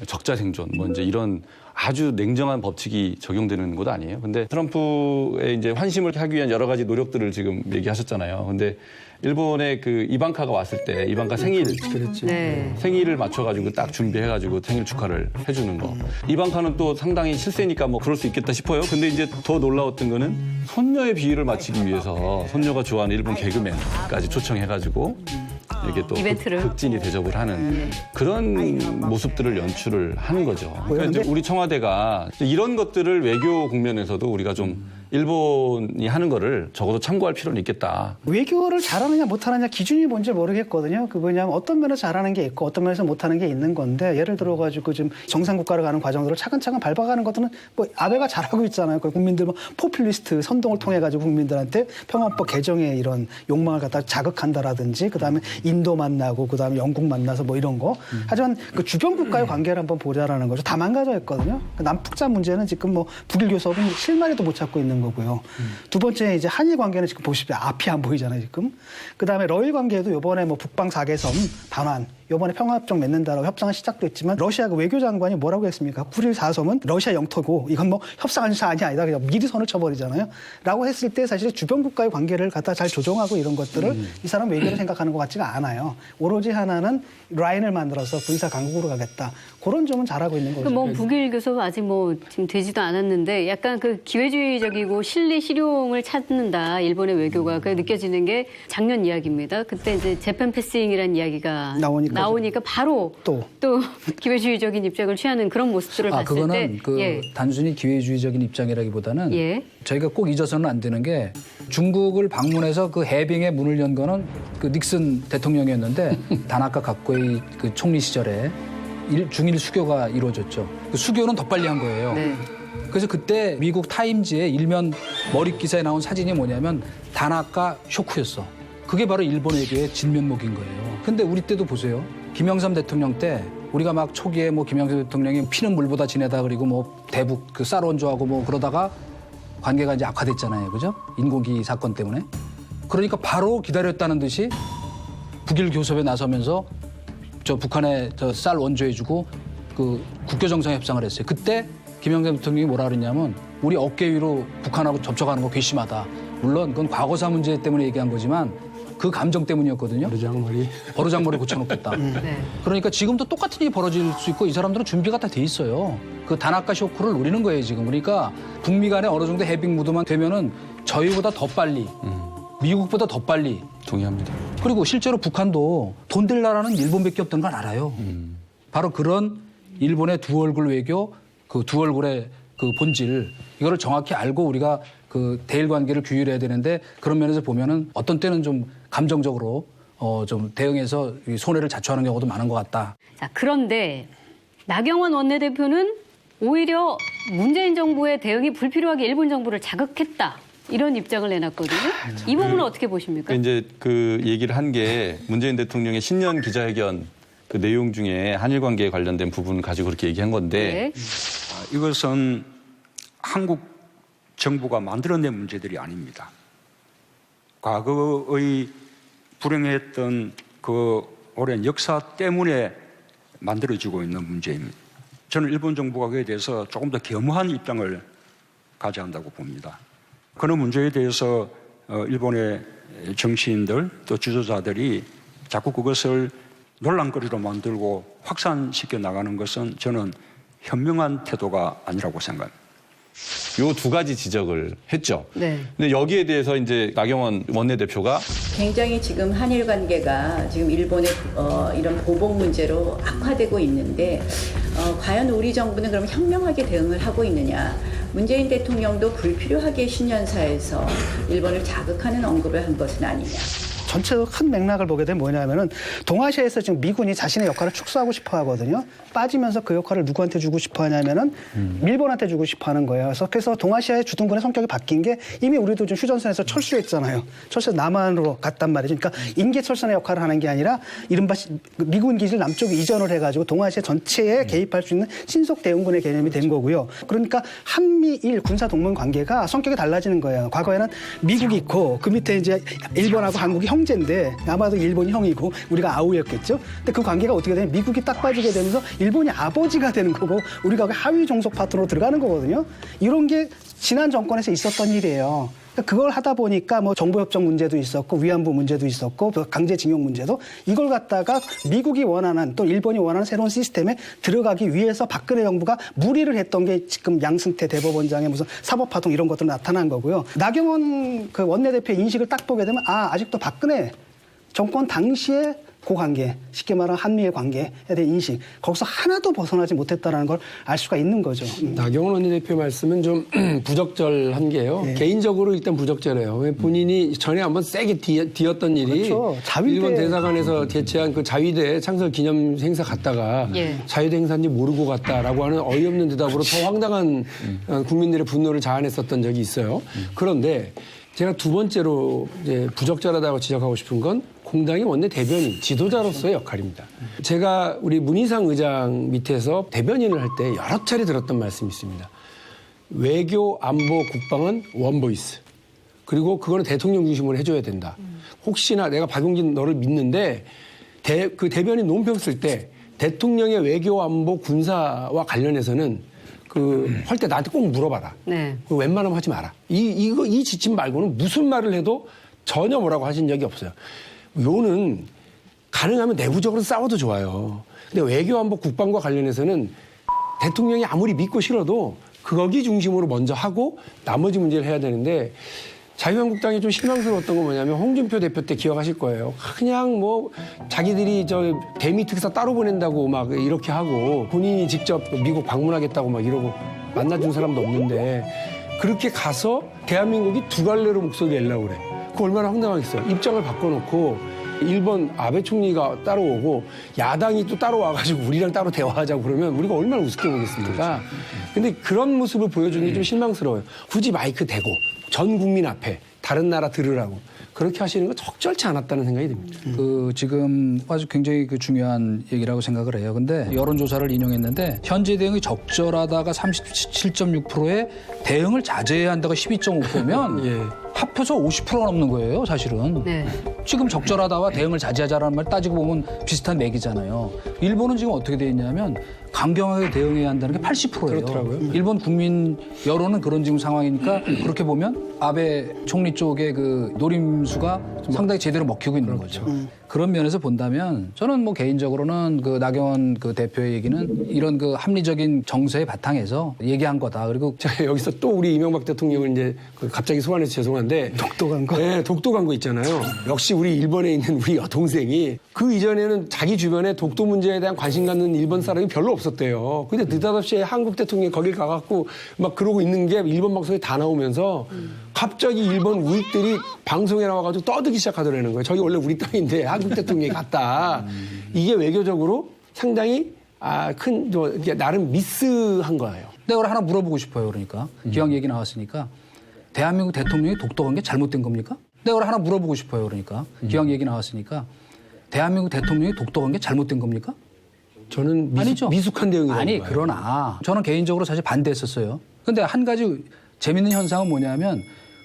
적자생존, 뭐 이제 이런 아주 냉정한 법칙이 적용되는 것 아니에요. 근데 트럼프의 이제 환심을 하기 위한 여러 가지 노력들을 지금 얘기하셨잖아요. 근데 일본의 그 이방카가 왔을 때 이방카 생일, 네. 생일을 맞춰가지고 딱 준비해가지고 생일 축하를 해주는 거. 이방카는 또 상당히 실세니까 뭐 그럴 수 있겠다 싶어요. 근데 이제 더 놀라웠던 거는 손녀의 비위를 맞추기 위해서 손녀가 좋아하는 일본 개그맨까지 초청해가지고 이렇게 또 이벤트를. 극진히 대접을 하는 그런 모습들을 연출을 하는 거죠. 그러니까 이제 우리 청와대가 이런 것들을 외교 국면에서도 우리가 좀 일본이 하는 거를 적어도 참고할 필요는 있겠다. 외교를 잘하느냐 못하느냐 기준이 뭔지 모르겠거든요. 그 뭐냐면 어떤 면에서 잘하는 게 있고 어떤 면에서 못하는 게 있는 건데 예를 들어가지고 지금 정상국가를 가는 과정들을 차근차근 밟아가는 것들은 뭐 아베가 잘하고 있잖아요. 국민들 뭐 포퓰리스트 선동을 통해 가지고 국민들한테 평화법 개정의 이런 욕망을 갖다 자극한다라든지 그다음에 인도 만나고 그다음에 영국 만나서 뭐 이런 거. 하지만 그 주변 국가의 관계를 한번 보자라는 거죠. 다 망가져 있거든요. 그 남북자 문제는 지금 뭐 북일 교섭은 실마리도 못 찾고 있는 거고요. 두 번째 이제 한일 관계는 지금 보시면 앞이 안 보이잖아요, 지금. 그다음에 러일 관계도 이번에 뭐 북방 4개섬 반환 이번에 평화협정 맺는다라고 협상은 시작됐지만 러시아 그 외교장관이 뭐라고 했습니까? 9일 4섬은 러시아 영토고 이건 뭐 협상하는 사안이 아니다. 그냥 미리 선을 쳐버리잖아요. 라고 했을 때 사실 주변 국가의 관계를 갖다 잘 조정하고 이런 것들을 이 사람 외교를 생각하는 것 같지가 않아요. 오로지 하나는 라인을 만들어서 군사 강국으로 가겠다. 그런 점은 잘하고 있는 거죠. 뭐 북일 교섭 아직 뭐 지금 되지도 않았는데 약간 그 기회주의적이고 실리 실용을 찾는다. 일본의 외교가 그 느껴지는 게 작년 이야기입니다. 그때 이제 재팬 패싱이라는 이야기가 나오니까 바로 또 기회주의적인 입장을 취하는 그런 모습들을 봤을 그거는 때 그 단순히 기회주의적인 입장이라기보다는 저희가 꼭 잊어서는 안 되는 게 중국을 방문해서 그 해빙의 문을 연 거는 그 닉슨 대통령이었는데 다나카 가쿠이 그 총리 시절에 중일 수교가 이루어졌죠. 그 수교는 더 빨리 한 거예요. 그래서 그때 미국 타임지의 일면 머릿 기사에 나온 사진이 뭐냐면 다나카 쇼크였어. 그게 바로 일본 외교의 진면목인 거예요. 근데 우리 때도 보세요. 김영삼 대통령 때 우리가 막 초기에 뭐 김영삼 대통령이 피는 물보다 진하다 그리고 뭐 대북 그 쌀 원조하고 뭐 그러다가 관계가 이제 악화됐잖아요. 그죠? 인공기 사건 때문에. 그러니까 바로 기다렸다는 듯이 북일 교섭에 나서면서 저 북한에 저 쌀 원조해주고 그 국교 정상협상을 했어요. 그때 김영삼 대통령이 뭐라 그랬냐면 우리 어깨 위로 북한하고 접촉하는 거 괘씸하다. 물론 그건 과거사 문제 때문에 얘기한 거지만 그 감정 때문이었거든요. 버르장머리 고쳐놓겠다. 네. 그러니까 지금도 똑같은 일이 벌어질 수 있고 이 사람들은 준비가 다 돼 있어요. 그 단아까 쇼크를 노리는 거예요 지금. 그러니까 북미 간에 어느 정도 해빙 무드만 되면은 저희보다 더 빨리, 미국보다 더 빨리. 동의합니다. 그리고 실제로 북한도 돈 될 나라는 일본밖에 없다는 걸 알아요. 바로 그런 일본의 두 얼굴 외교, 그 두 얼굴의 그 본질 이거를 정확히 알고 우리가 그 대일 관계를 규율해야 되는데 그런 면에서 보면은 어떤 때는 좀 감정적으로 좀 대응해서 손해를 자초하는 경우도 많은 것 같다. 자, 그런데 나경원 원내대표는 오히려 문재인 정부의 대응이 불필요하게 일본 정부를 자극했다. 이런 입장을 내놨거든요. 이 부분은 어떻게 보십니까? 이제 그 얘기를 한 게 문재인 대통령의 신년 기자회견 그 내용 중에 한일 관계에 관련된 부분을 가지고 그렇게 얘기한 건데 네. 이것은 한국 정부가 만들어낸 문제들이 아닙니다. 과거의 불행했던 그 오랜 역사 때문에 만들어지고 있는 문제입니다. 저는 일본 정부가 그에 대해서 조금 더 겸허한 입장을 가져야 한다고 봅니다. 그런 문제에 대해서 일본의 정치인들 또 지도자들이 자꾸 그것을 논란거리로 만들고 확산시켜 나가는 것은 저는 현명한 태도가 아니라고 생각합니다. 요 두 가지 지적을 했죠. 네. 근데 여기에 대해서 이제 나경원 원내대표가 굉장히 지금 한일 관계가 지금 일본의 이런 보복 문제로 악화되고 있는데 과연 우리 정부는 그럼 현명하게 대응을 하고 있느냐? 문재인 대통령도 불필요하게 신년사에서 일본을 자극하는 언급을 한 것은 아니냐? 전체적으로 큰 맥락을 보게 되면 뭐냐면은 동아시아에서 지금 미군이 자신의 역할을 축소하고 싶어 하거든요. 빠지면서 그 역할을 누구한테 주고 싶어 하냐면은 일본한테 주고 싶어 하는 거예요. 그래서 동아시아의 주둔군의 성격이 바뀐 게 이미 우리도 좀 휴전선에서 철수했잖아요. 철수 남한으로 갔단 말이죠. 그러니까 인계철선의 역할을 하는 게 아니라 이른바 미군 기지를 남쪽에 이전을 해가지고 동아시아 전체에 개입할 수 있는 신속 대응군의 개념이 된 거고요. 그러니까 한미일 군사 동맹 관계가 성격이 달라지는 거예요. 과거에는 미국이 있고 그 밑에 이제 일본하고 한국이 형제인데 아마도 일본이 형이고 우리가 아우였겠죠. 근데 그 관계가 어떻게 되면 미국이 딱 빠지게 되면서 일본이 아버지가 되는 거고 우리가 하위 종속 파트너로 들어가는 거거든요. 이런 게 지난 정권에서 있었던 일이에요. 그걸 하다 보니까 뭐 정보협정 문제도 있었고 위안부 문제도 있었고 강제징용 문제도 이걸 갖다가 미국이 원하는 또 일본이 원하는 새로운 시스템에 들어가기 위해서 박근혜 정부가 무리를 했던 게 지금 양승태 대법원장의 무슨 사법파동 이런 것들 나타난 거고요. 나경원 그 원내대표의 인식을 딱 보게 되면 아직도 박근혜 정권 당시에 그 관계, 쉽게 말하면 한미의 관계에 대한 인식, 거기서 하나도 벗어나지 못했다는 걸 알 수가 있는 거죠. 나경원 원내대표 말씀은 좀 부적절한 게요. 네. 개인적으로 일단 부적절해요. 왜 본인이 전에 한번 세게 뒤었던 일이 그렇죠. 자위대. 일본 대사관에서 개최한 그 자위대 창설 기념 행사 갔다가 자위대 행사인지 모르고 갔다라고 하는 어이없는 대답으로 더 황당한 국민들의 분노를 자아냈었던 적이 있어요. 그런데 제가 두 번째로 이제 부적절하다고 지적하고 싶은 건 공당의 원내 대변인, 지도자로서의 역할입니다. 제가 우리 문희상 의장 밑에서 대변인을 할 때 여러 차례 들었던 말씀이 있습니다. 외교, 안보, 국방은 원보이스. 그리고 그거는 대통령 중심으로 해줘야 된다. 혹시나 내가 박용진 너를 믿는데 그 대변인 논평 쓸 때 대통령의 외교, 안보, 군사와 관련해서는 할 때 나한테 꼭 물어봐라. 네. 웬만하면 하지 마라. 이 지침 말고는 무슨 말을 해도 전혀 뭐라고 하신 적이 없어요. 요는 가능하면 내부적으로 싸워도 좋아요. 근데 외교안보 국방과 관련해서는 대통령이 아무리 믿고 싫어도 거기 중심으로 먼저 하고 나머지 문제를 해야 되는데 자유한국당이 좀 실망스러웠던 건 뭐냐면 홍준표 대표 때 기억하실 거예요. 그냥 뭐 자기들이 대미 특사 따로 보낸다고 막 이렇게 하고 본인이 직접 미국 방문하겠다고 막 이러고 만나준 사람도 없는데 그렇게 가서 대한민국이 두 갈래로 목소리 내려고 그래. 그거 얼마나 황당하겠어요. 입장을 바꿔놓고 일본 아베 총리가 따라오고 야당이 또 따로 와가지고 우리랑 따로 대화하자고 그러면 우리가 얼마나 우습게 보겠습니까? 근데 그런 모습을 보여주는 게 좀 실망스러워요. 굳이 마이크 대고 전 국민 앞에 다른 나라 들으라고 그렇게 하시는 건 적절치 않았다는 생각이 듭니다. 지금 아주 굉장히 중요한 얘기라고 생각을 해요. 근데 여론조사를 인용했는데 현재 대응이 적절하다가 37.6%에 대응을 자제해야 한다가 12.5%면 합해서 50%가 넘는 거예요, 사실은. 네. 지금 적절하다와 대응을 자제하자라는 말 따지고 보면 비슷한 맥이잖아요. 일본은 지금 어떻게 돼 있냐면 강경하게 대응해야 한다는 게 80%예요. 그렇더라고요. 일본 국민 여론은 그런 지금 상황이니까 그렇게 보면 아베 총리 쪽의 그 노림수가 상당히 제대로 먹히고 있는 거죠. 그런 면에서 본다면 저는 뭐 개인적으로는 그 나경원 그 대표의 얘기는 이런 그 합리적인 정서의 바탕에서 얘기한 거다. 그리고 제가 여기서 또 우리 이명박 대통령을 이제 갑자기 소환해서 죄송한데 독도간 거. 네, 독도간 거 있잖아요. 역시 우리 일본에 있는 우리 여동생이 그 이전에는 자기 주변에 독도 문제에 대한 관심 갖는 일본 사람이 별로 없었대요. 근데 느닷없이 한국 대통령이 거길 가갖고 막 그러고 있는 게 일본 방송에 다 나오면서 갑자기 일본 우익들이 방송에 나와가지고 떠들기 시작하더라는 거예요. 저기 원래 우리 땅인데 한국 대통령이 갔다. 이게 외교적으로 상당히 큰 나름 미스한 거예요. 내가 하나 물어보고 싶어요. 그러니까 기왕 얘기 나왔으니까 대한민국 대통령이 독도간 게 잘못된 겁니까? 내가 하나 물어보고 싶어요. 그러니까 기왕 얘기 나왔으니까 대한민국 대통령이 독도간 게 잘못된 겁니까? 저는 미숙한 대응이라고 아니 봐요. 그러나 저는 개인적으로 사실 반대했었어요. 근데 한 가지 재밌는 현상은 뭐냐면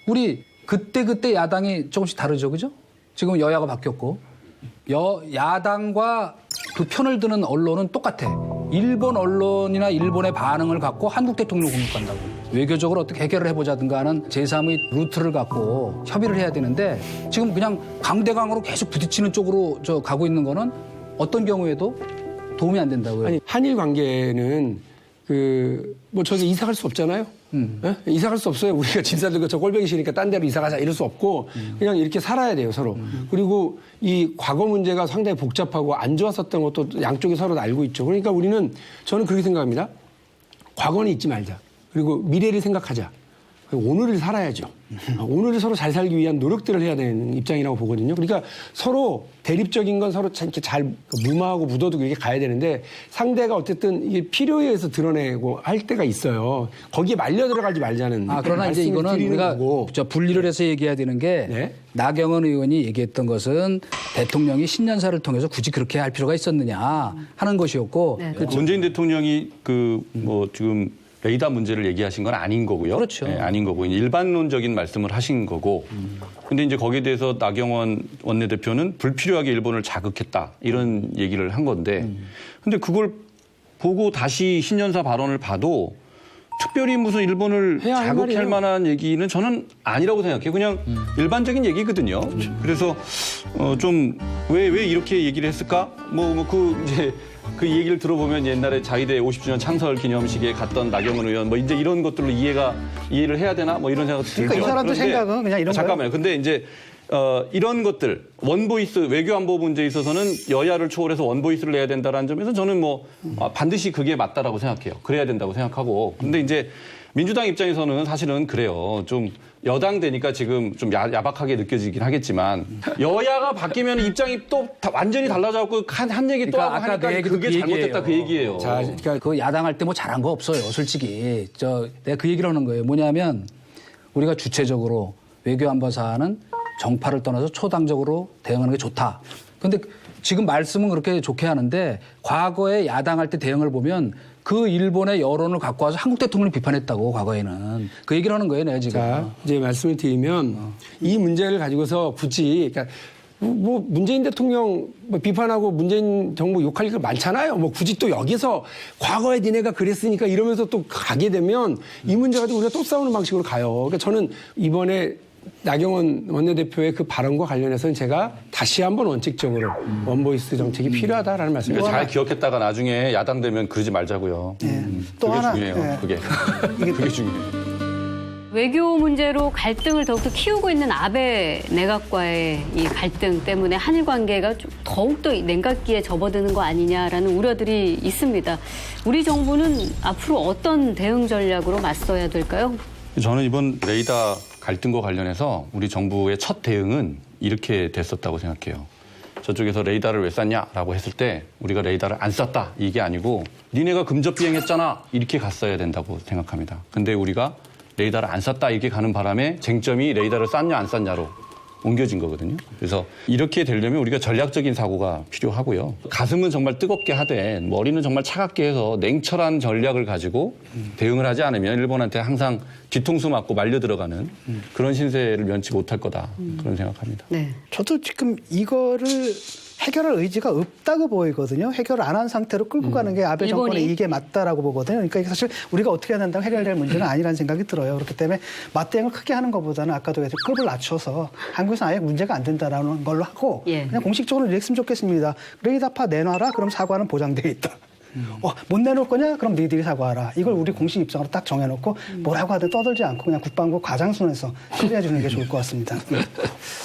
우리 그때 야당이 조금씩 다르죠, 그죠? 지금 여야가 바뀌었고 야당과 그 편을 드는 언론은 똑같아. 일본 언론이나 일본의 반응을 갖고 한국 대통령을 공격한다고. 외교적으로 어떻게 해결을 해보자든가 하는 제3의 루트를 갖고 협의를 해야 되는데 지금 그냥 강대강으로 계속 부딪히는 쪽으로 가고 있는 거는 어떤 경우에도 도움이 안 된다고요. 아니, 한일 관계는 저기 이사 갈 수 없잖아요. 네? 이사 갈 수 없어요. 우리가 집사들과 저 꼴보기 싫으니까 딴 데로 이사 가자 이럴 수 없고 그냥 이렇게 살아야 돼요, 서로. 그리고 이 과거 문제가 상당히 복잡하고 안 좋았었던 것도 양쪽이 서로 알고 있죠. 그러니까 저는 그렇게 생각합니다. 과거는 잊지 말자. 그리고 미래를 생각하자. 오늘을 살아야죠. 오늘을 서로 잘 살기 위한 노력들을 해야 되는 입장이라고 보거든요. 그러니까 서로 대립적인 건 서로 이렇게 잘 무마하고 묻어두고 이렇게 가야 되는데 상대가 어쨌든 이게 필요에 의해서 드러내고 할 때가 있어요. 거기에 말려 들어가지 말자는. 그러나 이제 이거는 우리가 분리를 해서 얘기해야 되는 게 네? 나경원 의원이 얘기했던 것은 대통령이 신년사를 통해서 굳이 그렇게 할 필요가 있었느냐 하는 것이었고. 네. 문재인 대통령이 지금 레이더 문제를 얘기하신 건 아닌 거고요. 그렇죠. 네, 아닌 거고 일반론적인 말씀을 하신 거고. 근데 이제 거기에 대해서 나경원 원내대표는 불필요하게 일본을 자극했다 이런 얘기를 한 건데. 근데 그걸 보고 다시 신년사 발언을 봐도 특별히 무슨 일본을 자극할 만한 얘기는 저는 아니라고 생각해요. 그냥 일반적인 얘기거든요. 그래서 좀 왜 이렇게 얘기를 했을까? 그 얘기를 들어보면 옛날에 자위대 50주년 창설 기념식에 갔던 나경원 의원 이제 이런 것들로 이해를 해야 되나 이런 생각도 들죠. 그러니까 이 사람들 생각은 그냥 이런 거예요. 잠깐만요. 근데 이제 이런 것들 원보이스 외교안보 문제에 있어서는 여야를 초월해서 원보이스를 내야 된다는 점에서 저는 반드시 그게 맞다라고 생각해요. 그래야 된다고 생각하고. 근데 이제 민주당 입장에서는 사실은 그래요. 좀 여당 되니까 지금 좀 야박하게 느껴지긴 하겠지만 여야가 바뀌면 입장이 또 완전히 달라져갖고 한 얘기 또 하고 하니까 그게 잘못됐다 그 얘기예요. 자, 그러니까 그 야당할 때 잘한 거 없어요. 솔직히. 내가 그 얘기를 하는 거예요. 뭐냐면 우리가 주체적으로 외교안보 사안은 정파를 떠나서 초당적으로 대응하는 게 좋다. 근데 지금 말씀은 그렇게 좋게 하는데 과거에 야당할 때 대응을 보면 그 일본의 여론을 갖고 와서 한국 대통령을 비판했다고 과거에는. 그 얘기를 하는 거예요, 내가 지금. 자, 이제 말씀을 드리면 이 문제를 가지고서 굳이 문재인 대통령 비판하고 문재인 정부 욕할 일 많잖아요. 굳이 또 여기서 과거에 니네가 그랬으니까 이러면서 또 가게 되면 이 문제 가지고 우리가 또 싸우는 방식으로 가요. 그러니까 저는 이번에 나경원 원내대표의 그 발언과 관련해서는 제가 다시 한번 원칙적으로 원보이스 정책이 필요하다라는 말씀을 그러니까 잘 기억했다가 나중에 야당 되면 그러지 말자고요. 또 그게 하나, 중요해요. 그게 중요해요. 외교 문제로 갈등을 더욱더 키우고 있는 아베 내각과의 이 갈등 때문에 한일 관계가 좀 더욱더 냉각기에 접어드는 거 아니냐라는 우려들이 있습니다. 우리 정부는 앞으로 어떤 대응 전략으로 맞서야 될까요? 저는 이번 레이더 갈등과 관련해서 우리 정부의 첫 대응은 이렇게 됐었다고 생각해요. 저쪽에서 레이더를 왜 쐈냐라고 했을 때 우리가 레이더를 안 쐈다 이게 아니고 니네가 금접 비행했잖아 이렇게 갔어야 된다고 생각합니다. 근데 우리가 레이더를 안 쐈다 이렇게 가는 바람에 쟁점이 레이더를 쐈냐 안 쐈냐로 옮겨진 거거든요. 그래서 이렇게 되려면 우리가 전략적인 사고가 필요하고요. 가슴은 정말 뜨겁게 하되 머리는 정말 차갑게 해서 냉철한 전략을 가지고 대응을 하지 않으면 일본한테 항상 뒤통수 맞고 말려 들어가는 그런 신세를 면치 못할 거다. 그런 생각합니다. 네. 저도 지금 이거를 해결할 의지가 없다고 보이거든요. 해결을 안 한 상태로 끌고 가는 게 아베 정권의 일본이? 이게 맞다라고 보거든요. 그러니까 이게 사실 우리가 어떻게 해야 된다고 해결될 문제는 아니라는 생각이 들어요. 그렇기 때문에 맞대응을 크게 하는 것보다는 아까도 얘기했듯이 급을 낮춰서 한국에서 아예 문제가 안 된다라는 걸로 하고 예. 그냥 공식적으로 이랬으면 좋겠습니다. 레이다파 내놔라. 그럼 사과는 보장돼 있다. 못 내놓을 거냐? 그럼 너희들이 사과하라. 이걸 우리 공식 입장으로 딱 정해놓고 뭐라고 하든 떠들지 않고 그냥 국방부 과장순에서 처리해주는 게 좋을 것 같습니다.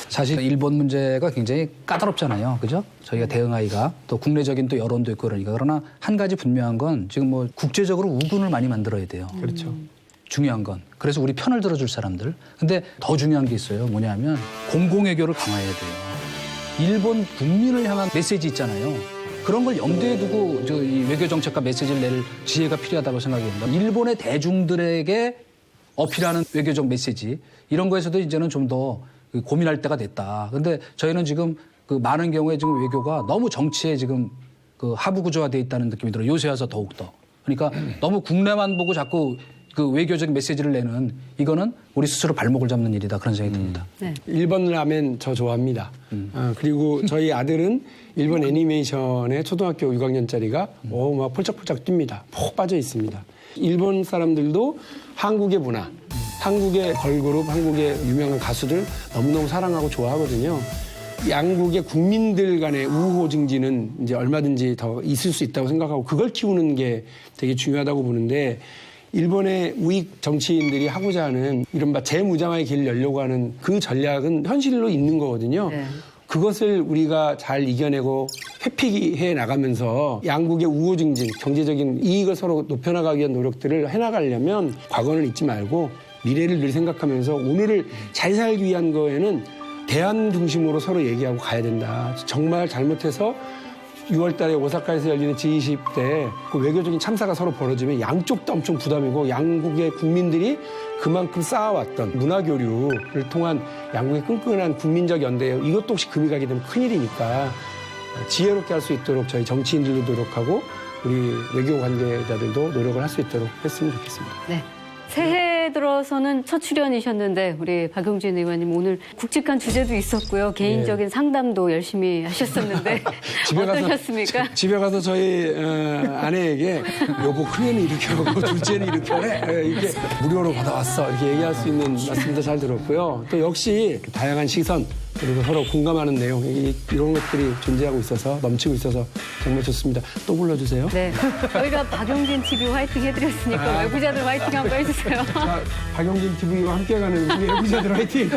사실 일본 문제가 굉장히 까다롭잖아요. 그죠? 저희가 대응하기가 또 국내적인 또 여론도 있고 그러니까. 그러나 한 가지 분명한 건 지금 뭐 국제적으로 우군을 많이 만들어야 돼요. 그렇죠. 중요한 건. 그래서 우리 편을 들어줄 사람들. 근데 더 중요한 게 있어요. 뭐냐면 공공외교를 강화해야 돼요. 일본 국민을 향한 메시지 있잖아요. 그런 걸 염두에 두고 이 외교 정책과 메시지를 낼 지혜가 필요하다고 생각합니다. 일본의 대중들에게 어필하는 외교적 메시지 이런 거에서도 이제는 좀 더 고민할 때가 됐다. 근데 저희는 지금 그 많은 경우에 지금 외교가 너무 정치에 지금 그 하부 구조화돼 있다는 느낌이 들어요. 요새 와서 더욱 더. 그러니까 너무 국내만 보고 자꾸 그 외교적 메시지를 내는 이거는 우리 스스로 발목을 잡는 일이다 그런 생각이 듭니다. 네. 일본 라멘 저 좋아합니다. 그리고 저희 아들은 일본 애니메이션의 초등학교 6학년짜리가 막 폴짝폴짝 뜁니다. 푹 빠져 있습니다. 일본 사람들도 한국의 문화, 한국의 걸그룹, 한국의 유명한 가수들 너무너무 사랑하고 좋아하거든요. 양국의 국민들 간의 우호 증진은 이제 얼마든지 더 있을 수 있다고 생각하고 그걸 키우는 게 되게 중요하다고 보는데 일본의 우익 정치인들이 하고자 하는 이른바 재무장화의 길을 열려고 하는 그 전략은 현실로 있는 거거든요. 네. 그것을 우리가 잘 이겨내고 회피해 나가면서 양국의 우호 증진, 경제적인 이익을 서로 높여나가기 위한 노력들을 해나가려면 과거는 잊지 말고 미래를 늘 생각하면서 오늘을 잘 살기 위한 거에는 대안 중심으로 서로 얘기하고 가야 된다. 정말 잘못해서 6월 달에 오사카에서 열리는 G20 때 그 외교적인 참사가 서로 벌어지면 양쪽 다 엄청 부담이고 양국의 국민들이 그만큼 쌓아왔던 문화교류를 통한 양국의 끈끈한 국민적 연대 이것도 혹시 금이 가게 되면 큰일이니까 지혜롭게 할 수 있도록 저희 정치인들도 노력하고 우리 외교 관계자들도 노력을 할 수 있도록 했으면 좋겠습니다. 네. 새해 들어서는 첫 출연이셨는데 우리 박용진 의원님 오늘 굵직한 주제도 있었고요. 개인적인 상담도 열심히 하셨었는데 어떠셨습니까? 집에 가서 저희 아내에게 여보 큰애는 이렇게 하고 둘째는 이렇게 하래 이렇게 무료로 받아왔어 이렇게 얘기할 수 있는 말씀도 잘 들었고요. 또 역시 다양한 시선 그리고 서로 공감하는 내용 이런 것들이 존재하고 있어서 넘치고 있어서 정말 좋습니다. 또 불러주세요. 네, 저희가 박용진 TV 화이팅 해드렸으니까 외부자들 화이팅 한번 해주세요. 자, 박용진 TV와 함께 가는 우리 외부자들 화이팅.